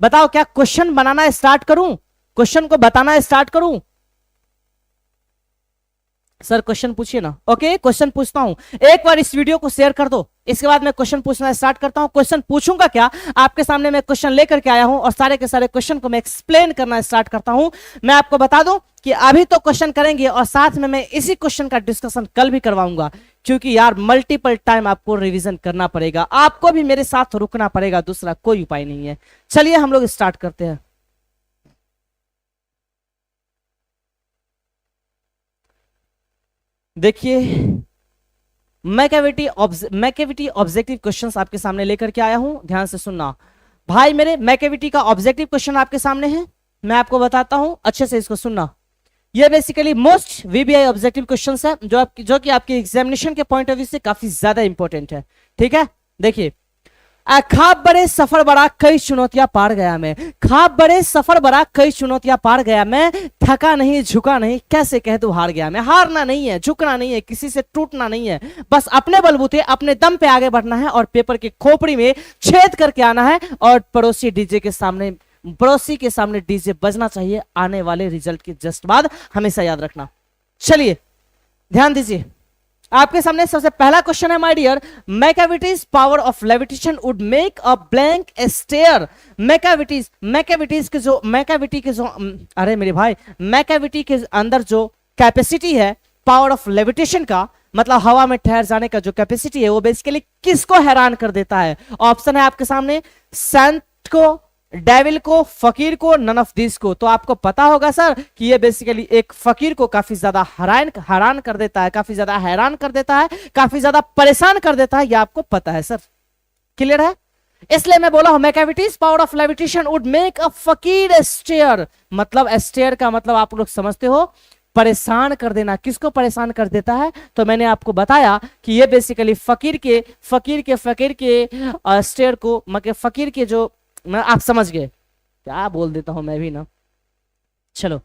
बताओ क्या क्वेश्चन बनाना स्टार्ट करूं? क्वेश्चन को बताना स्टार्ट करूं? सर क्वेश्चन पूछिए ना। ओके, क्वेश्चन पूछता हूं, एक बार इस वीडियो को शेयर कर दो, इसके बाद मैं क्वेश्चन पूछना स्टार्ट करता हूं। क्वेश्चन पूछूंगा क्या, आपके सामने मैं क्वेश्चन लेकर के आया हूं, और सारे के सारे क्वेश्चन को मैं एक्सप्लेन करना स्टार्ट करता हूं। मैं आपको बता दूं कि अभी तो क्वेश्चन करेंगे, और साथ में मैं इसी क्वेश्चन का डिस्कशन कल भी करवाऊंगा, क्योंकि यार मल्टीपल टाइम आपको रिवीजन करना पड़ेगा, आपको भी मेरे साथ रुकना पड़ेगा, दूसरा कोई उपाय नहीं है। चलिए हम लोग स्टार्ट करते हैं। देखिए, मैकेविटी ऑब्जेक्टिव क्वेश्चंस आपके सामने लेकर के आया हूं, ध्यान से सुनना भाई मेरे। मैकेविटी का ऑब्जेक्टिव क्वेश्चन आपके सामने है, मैं आपको बताता हूं, अच्छे से इसको सुनना। ये basically most VBI objective questions है, जो कि आपके एग्जामिनेशन के पॉइंट ऑफ व्यू से काफी ज्यादा इंपॉर्टेंट है। ठीक है, देखिए, खाब बड़े सफर बड़ा कई चुनौतियां पार गया मैं, खाब बड़े सफर बड़ा कई चुनौतियां पार गया मैं, थका नहीं झुका नहीं, कैसे कह दू हार गया मैं। हारना नहीं है, झुकना नहीं है, किसी से टूटना नहीं है, बस अपने बलबूते अपने दम पे आगे बढ़ना है, और पेपर की खोपड़ी में छेद करके आना है, और पड़ोसी के सामने डीजे बजना चाहिए आने वाले रिजल्ट के जस्ट बाद, हमेशा याद रखना। चलिए ध्यान दीजिए, आपके सामने सबसे पहला क्वेश्चन है my dear, Macavity's power of levitation would make a blank stare. Macavity के जो अरे मेरे भाई, मैकेविटी के अंदर जो कैपेसिटी है पावर ऑफ लेविटेशन का, मतलब हवा में ठहर जाने का जो कैपेसिटी है, वो बेसिकली किसको हैरान कर देता है? ऑप्शन है आपके सामने, संत को, डेविल को, फकीर को, नन ऑफ दिस को। तो आपको पता होगा सर कि ये बेसिकली एक फकीर को काफी ज्यादा हैरान कर देता है, काफी ज्यादा हैरान कर देता है, काफी ज्यादा परेशान कर देता है, ये आपको पता है सर, क्लियर है? इसलिए मैं बोला हूं Macavity's power of levitation would make a fakir stare. मतलब स्टेयर का मतलब आप लोग समझते हो, परेशान कर देना। किसको परेशान कर देता है? तो मैंने आपको बताया कि ये बेसिकली फकीर के स्टेट को, मतलब फकीर के जो, मैं आप समझ गए, क्या बोल देता हूं मैं भी ना। चलो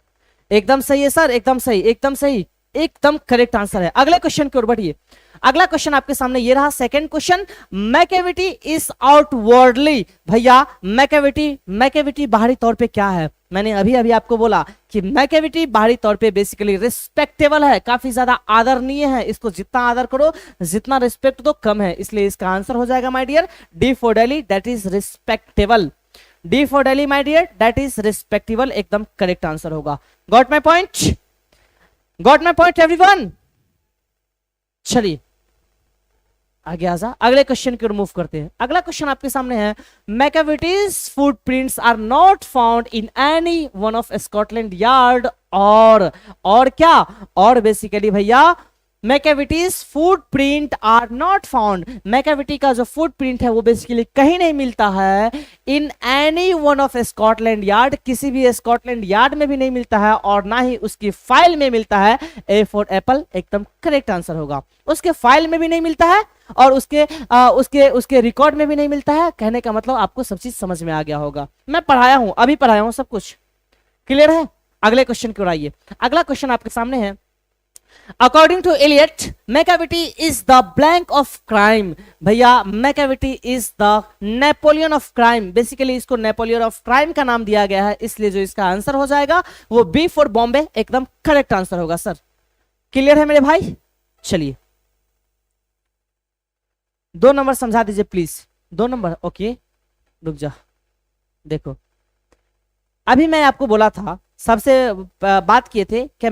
एकदम सही है सर, एकदम सही, एकदम सही, एकदम करेक्ट आंसर है। अगले क्वेश्चन की ओर बढ़िए। अगला क्वेश्चन आपके सामने ये रहा, second question, Macavity is outwardly. भैया मैकेविटी बाहरी तौर पे क्या है? मैंने अभी अभी आपको बोला कि मैकेविटी बाहरी तौर पे बेसिकली रिस्पेक्टेबल है, काफी ज्यादा आदरणीय है। इसको जितना आदर करो, जितना रिस्पेक्ट दो, कम है। इसलिए इसका आंसर हो जाएगा my dear D for Delhi, that is respectable. D for Delhi my dear, that is respectable, एकदम करेक्ट आंसर होगा। Got my point? Got my point everyone? चलिए आगे आजा, अगले क्वेश्चन की ओर मूव करते हैं। अगला क्वेश्चन आपके सामने है, Macavity's footprints are not found in any one of Scotland Yard और क्या? और बेसिकली भैया Macavity's footprint are not found, Macavity का जो फुटप्रिंट है वो बेसिकली कहीं नहीं मिलता है इन any one of Scotland yard, किसी भी स्कॉटलैंड यार्ड में भी नहीं मिलता है, और ना ही उसकी फाइल में मिलता है। ए फॉर एप्पल एकदम करेक्ट आंसर होगा। उसके फाइल में भी नहीं मिलता है और उसके रिकॉर्ड में भी नहीं मिलता है। कहने का मतलब आपको सब चीज समझ में आ गया होगा। मैं पढ़ाया हूं, अभी पढ़ाया हूं, सब कुछ क्लियर है। अगले क्वेश्चन की ओर आइए। अगला क्वेश्चन आपके सामने है, according to Eliot Macavity is the blank of crime. भैया Macavity is the Napoleon of crime, basically इसको नेपोलियन ऑफ क्राइम का नाम दिया गया है, इसलिए जो इसका आंसर हो जाएगा वो बी फॉर बॉम्बे, एकदम करेक्ट आंसर होगा सर। क्लियर है मेरे भाई? चलिए 2 नंबर समझा दीजिए प्लीज। 2 नंबर ओके, रुक जा। देखो अभी मैं आपको बोला था, सबसे बात किए थे कि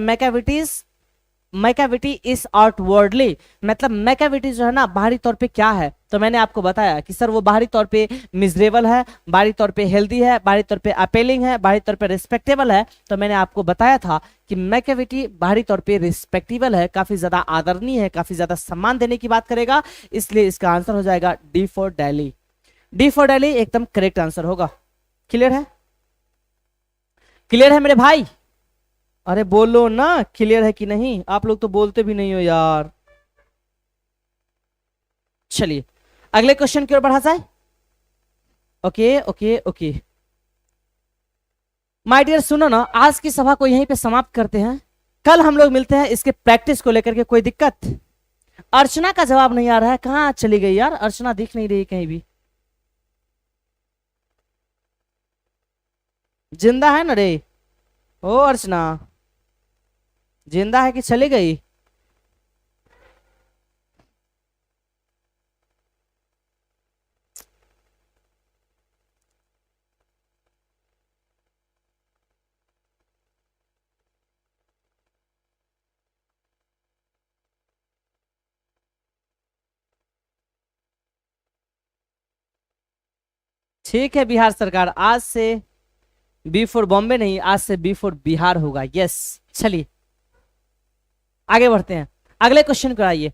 मैकेविटी इज आउटवर्डली, मतलब मैकेविटी जो है ना बाहरी तौर पे क्या है? तो मैंने आपको बताया कि सर वो बाहरी तौर पे मिजरेबल है, बाहरी तौर पे हेल्दी है, बाहरी तौर पे अपेलिंग है, बाहरी तौर पे रिस्पेक्टेबल है। तो मैंने आपको बताया था कि मैकेविटी बाहरी तौर पे रिस्पेक्टेबल है, काफी ज्यादा आदरणीय है, काफी ज्यादा सम्मान देने की बात करेगा, इसलिए इसका आंसर हो जाएगा D for Delhi. D for Delhi एकदम करेक्ट आंसर होगा। क्लियर है? क्लियर है मेरे भाई? अरे बोलो ना क्लियर है कि नहीं, आप लोग तो बोलते भी नहीं हो यार। चलिए अगले क्वेश्चन की ओर बढ़ा जाए। Okay okay okay my dear, सुनो ना, आज की सभा को यहीं पे समाप्त करते हैं। कल हम लोग मिलते हैं इसके प्रैक्टिस को लेकर के। कोई दिक्कत? अर्चना का जवाब नहीं आ रहा है, कहां चली गई यार? अर्चना दिख नहीं रही कहीं भी। जिंदा है ना रे? ओ अर्चना जिंदा है कि चली गई? ठीक है बिहार सरकार, आज से बी फॉर बॉम्बे नहीं, आज से बी फॉर बिहार होगा। यस चलिए आगे बढ़ते हैं। अगले क्वेश्चन को आइए।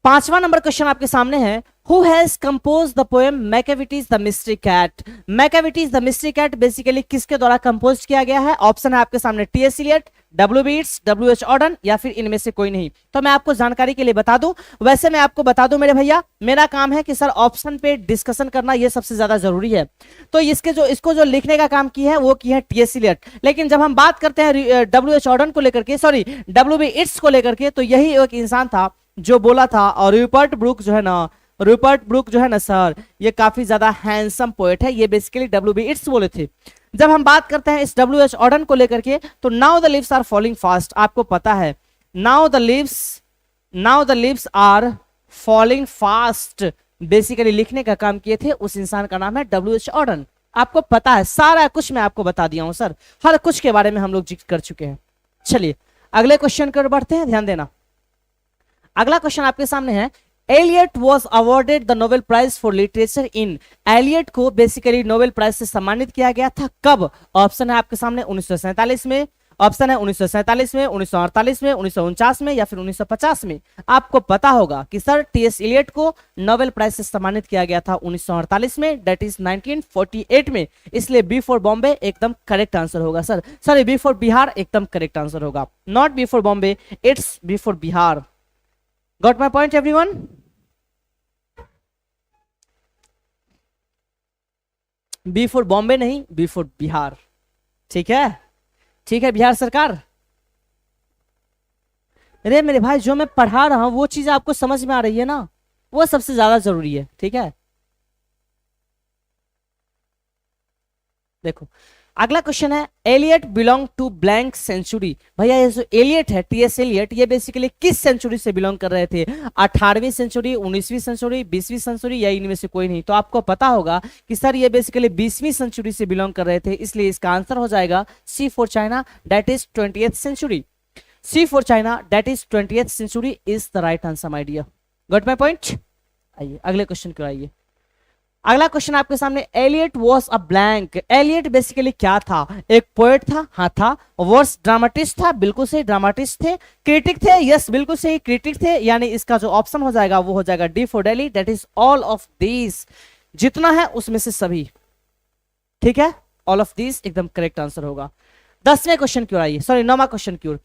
5वां नंबर क्वेश्चन आपके सामने है, who has compose the poem Macavity's the mystery cat. Macavity's the mystery cat basically किसके द्वारा कंपोज किया गया है? ऑप्शन है आपके सामने, TS. Eliot, W B Yeats, WH. Auden, या फिर इनमें से कोई नहीं। तो मैं आपको जानकारी के लिए बता दूं, वैसे मैं आपको बता दूं मेरे भैया, मेरा काम है कि सर ऑप्शन पे डिस्कशन करना, ये सबसे ज्यादा जरूरी है। तो इसको जो लिखने का काम की है वो की है टी.एस. इलियट। लेकिन जब हम बात करते हैं डब्ल्यू.एच. ऑर्डन को लेकर के, सॉरी डब्ल्यू बी येट्स को लेकर के, तो यही एक इंसान था जो बोला था। और रूपर्ट ब्रूक जो है ना सर, ये काफी ज्यादा हैंडसम पोएट है, ये बेसिकली डब्ल्यू बी येट्स बोले थे। जब हम बात करते हैं इस डब्ल्यू.एच. ऑर्डन को लेकर के, तो now the leaves are falling fast, आपको पता है now the leaves are falling fast basically लिखने का काम किए थे, उस इंसान का नाम है डब्ल्यू.एच. ऑर्डन। आपको पता है, सारा कुछ मैं आपको बता दिया हूं सर, हर कुछ के बारे में हम लोग जिक्र कर चुके हैं। चलिए अगले क्वेश्चन की ओर बढ़ते हैं, ध्यान देना। अगला क्वेश्चन आपके सामने है, Eliot was awarded the Nobel Prize for literature in. Eliot को बेसिकली नोबेल प्राइज से सम्मानित किया गया था, कब? ऑप्शन है आपके सामने, 1947 में, ऑप्शन है 1947 में, 1948 में, 1949 में या फिर 1950 में। आपको पता होगा कि सर टीएस इलियट को नोबेल प्राइज से सम्मानित किया गया था 1948 में, दैट इज 1948 में। इसलिए बी फॉर बॉम्बे एकदम करेक्ट आंसर होगा sir. Sorry, B for Bihar एकदम करेक्ट आंसर होगा, not B for Bombay, it's B for Bihar. Got my point everyone? B for Bombay नहीं, बी फॉर बिहार। ठीक है, ठीक है बिहार सरकार। अरे मेरे भाई, जो मैं पढ़ा रहा हूं वो चीज आपको समझ में आ रही है ना, वो सबसे ज्यादा जरूरी है। ठीक है, देखो अगला क्वेश्चन है, Eliot belong to blank century. भैया ये जो एलियट है, टीएस एलियट, ये बेसिकली किस सेंचुरी से बिलोंग कर रहे थे? 18वीं सेंचुरी, 19वीं सेंचुरी, 20वीं सेंचुरी या इनमें से कोई नहीं? तो आपको पता होगा कि सर ये बेसिकली 20वीं सेंचुरी से बिलोंग कर रहे थे, इसलिए इसका आंसर हो जाएगा C for China, that is 20th century. C for China, that is 20th century is the right answer my dear. Got my point? आइए अगले क्वेश्चन को आइए। अगला क्वेश्चन आपके सामने, Eliot was a blank. Eliot basically क्या था? एक पोएट था, हाँ था। वर्स ड्रामाटिस्ट था, बिल्कुल सही ड्रामाटिस्ट थे। क्रिटिक थे, यस बिल्कुल सही क्रिटिक थे। यानी इसका जो ऑप्शन हो जाएगा वो हो जाएगा D for Delhi, that is all of these. जितना है उसमें से सभी। ठीक है, ऑल ऑफ दीज एकदम करेक्ट आंसर होगा। 10वें क्वेश्चन की ओर आइए, सॉरी 9वां क्वेश्चन की ओर।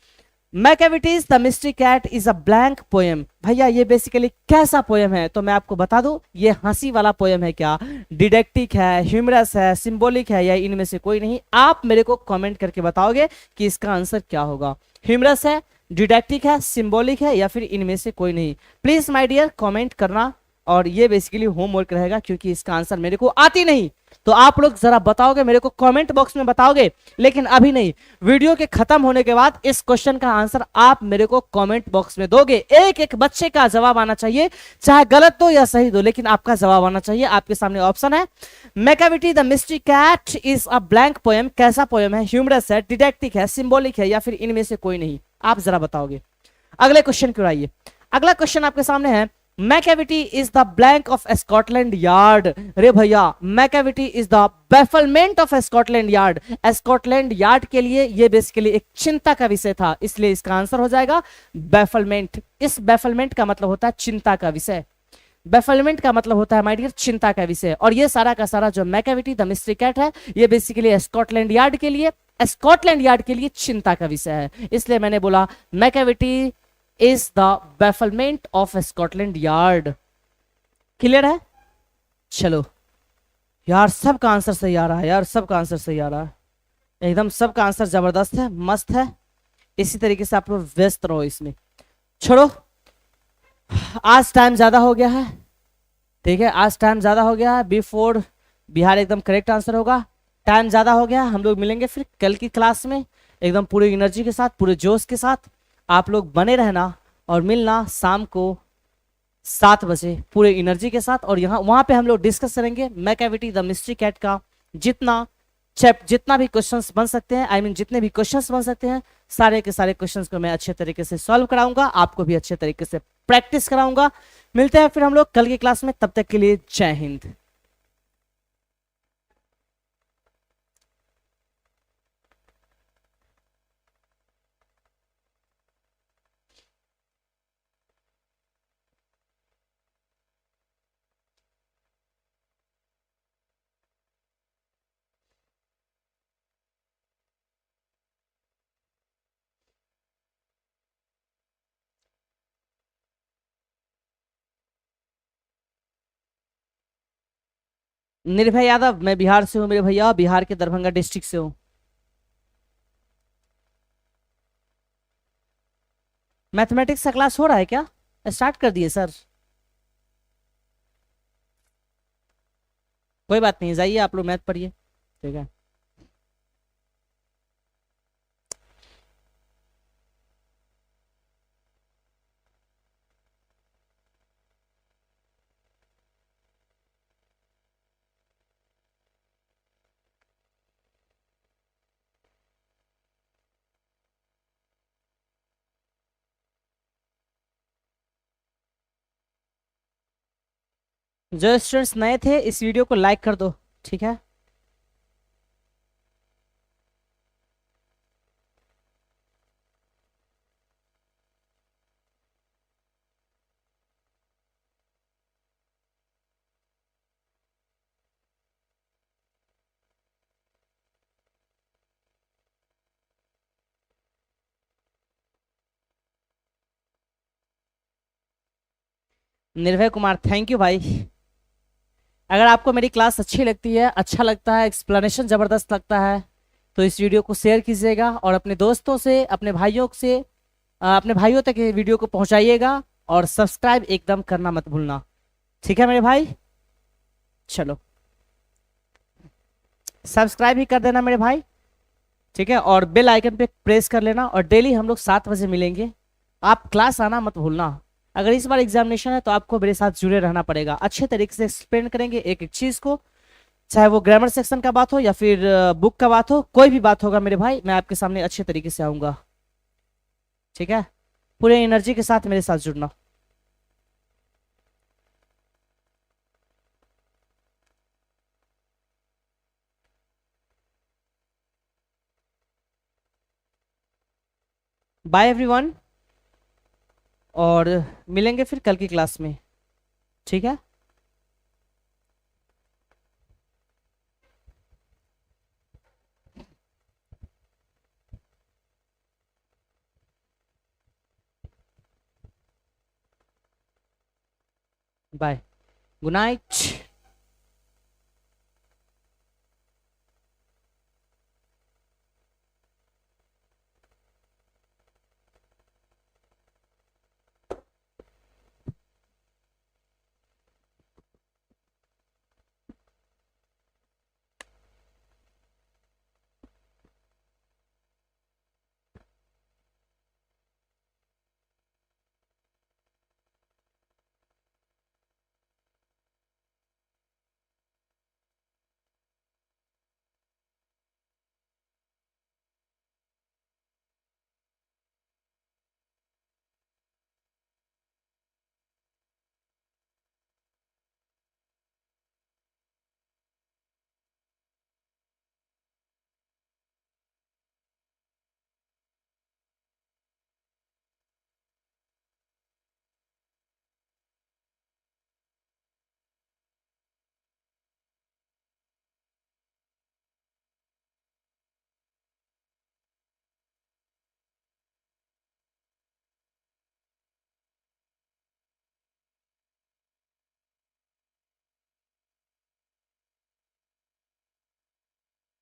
Macavity's the mystery cat is a blank poem. भैया ये बेसिकली कैसा पोएम है? तो मैं आपको बता दूं, ये हंसी वाला पोएम है क्या, डिडेक्टिक है, ह्यूमरस है, सिंबॉलिक है या इनमें से कोई नहीं? आप मेरे को कमेंट करके बताओगे कि इसका आंसर क्या होगा। ह्यूमरस है, डिडेक्टिक है, सिंबॉलिक है या फिर इनमें से कोई नहीं? प्लीज माय डियर कमेंट करना, और ये बेसिकली होमवर्क रहेगा क्योंकि इसका आंसर मेरे को आती नहीं। तो आप लोग जरा बताओगे, मेरे को कमेंट बॉक्स में बताओगे, लेकिन अभी नहीं, वीडियो के खत्म होने के बाद इस क्वेश्चन का आंसर आप मेरे को कमेंट बॉक्स में दोगे। एक एक बच्चे का जवाब आना चाहिए, चाहे गलत दो या सही दो, लेकिन आपका जवाब आना चाहिए। आपके सामने ऑप्शन है, Macavity the mystery cat is a blank poem. कैसा पोएम है? ह्यूमरस है, डिडेक्टिक है, सिंबॉलिक है या फिर इनमें से कोई नहीं? आप जरा बताओगे। अगले क्वेश्चन की ओर आइए। अगला क्वेश्चन आपके सामने है, Macavity is the blank of Scotland Yard. अरे भैया, Macavity is the bafflement of Scotland Yard. Scotland Yard के लिए ये बेसिकली एक चिंता का विषय था, इसलिए इसका आंसर हो जाएगा बैफलमेंट। इस बैफलमेंट का मतलब होता है चिंता का विषय। बैफलमेंट का मतलब होता है माय डियर चिंता का विषय। और ये सारा का सारा जो मैकेविटी द मिस्ट्री कैट है, ये बेसिकली स्कॉटलैंड यार्ड के लिए, स्कॉटलैंड यार्ड के लिए चिंता का विषय है। इसलिए मैंने बोला Macavity is the bafflement of Scotland Yard. Clear है? चलो यार, सबका आंसर सही आ रहा है यार, सबका आंसर सही आ रहा है एकदम, सबका आंसर जबरदस्त है, मस्त है। इसी तरीके से आप लोग व्यस्त रहो इसमें। छोड़ो, आज टाइम ज्यादा हो गया है। ठीक है, आज टाइम ज्यादा हो गया है। बिफोर बिहार एकदम करेक्ट आंसर होगा। टाइम ज्यादा हो गया, हम लोग मिलेंगे फिर कल की क्लास में एकदम पूरी एनर्जी के साथ, पूरे जोश के साथ। आप लोग बने रहना और मिलना शाम को 7 बजे पूरे एनर्जी के साथ। और यहाँ वहां पे हम लोग डिस्कस करेंगे मैकेविटी द मिस्ट्री कैट का जितना भी क्वेश्चंस बन सकते हैं, आई मीन जितने भी क्वेश्चंस बन सकते हैं, सारे के सारे क्वेश्चंस को मैं अच्छे तरीके से सॉल्व कराऊंगा, आपको भी अच्छे तरीके से प्रैक्टिस कराऊंगा। मिलते हैं फिर हम लोग कल की क्लास में, तब तक के लिए जय हिंद। निर्भय यादव, मैं बिहार से हूँ मेरे भैया, बिहार के दरभंगा डिस्ट्रिक्ट से हूँ। मैथमेटिक्स का क्लास हो रहा है क्या? स्टार्ट कर दिए सर? कोई बात नहीं, जाइए आप लोग मैथ पढ़िए। ठीक है। जो स्टूडेंट्स नए थे इस वीडियो को लाइक कर दो। ठीक है। निर्भय कुमार, थैंक यू भाई। अगर आपको मेरी क्लास अच्छी लगती है, अच्छा लगता है, एक्सप्लेनेशन ज़बरदस्त लगता है, तो इस वीडियो को शेयर कीजिएगा और अपने दोस्तों से, अपने भाइयों से, अपने भाइयों तक ये वीडियो को पहुंचाइएगा और सब्सक्राइब एकदम करना मत भूलना। ठीक है मेरे भाई, चलो सब्सक्राइब ही कर देना मेरे भाई। ठीक है, और बेल आइकन पे प्रेस कर लेना, और डेली हम लोग 7 बजे मिलेंगे। आप क्लास आना मत भूलना। अगर इस बार एग्जामिनेशन है तो आपको मेरे साथ जुड़े रहना पड़ेगा। अच्छे तरीके से एक्सप्लेन करेंगे एक एक चीज को, चाहे वो ग्रामर सेक्शन का बात हो या फिर बुक का बात हो, कोई भी बात होगा मेरे भाई, मैं आपके सामने अच्छे तरीके से आऊंगा। ठीक है, पूरे एनर्जी के साथ मेरे साथ जुड़ना। बाय एवरीवन, और मिलेंगे फिर कल की क्लास में। ठीक है, बाय, गुड नाइट।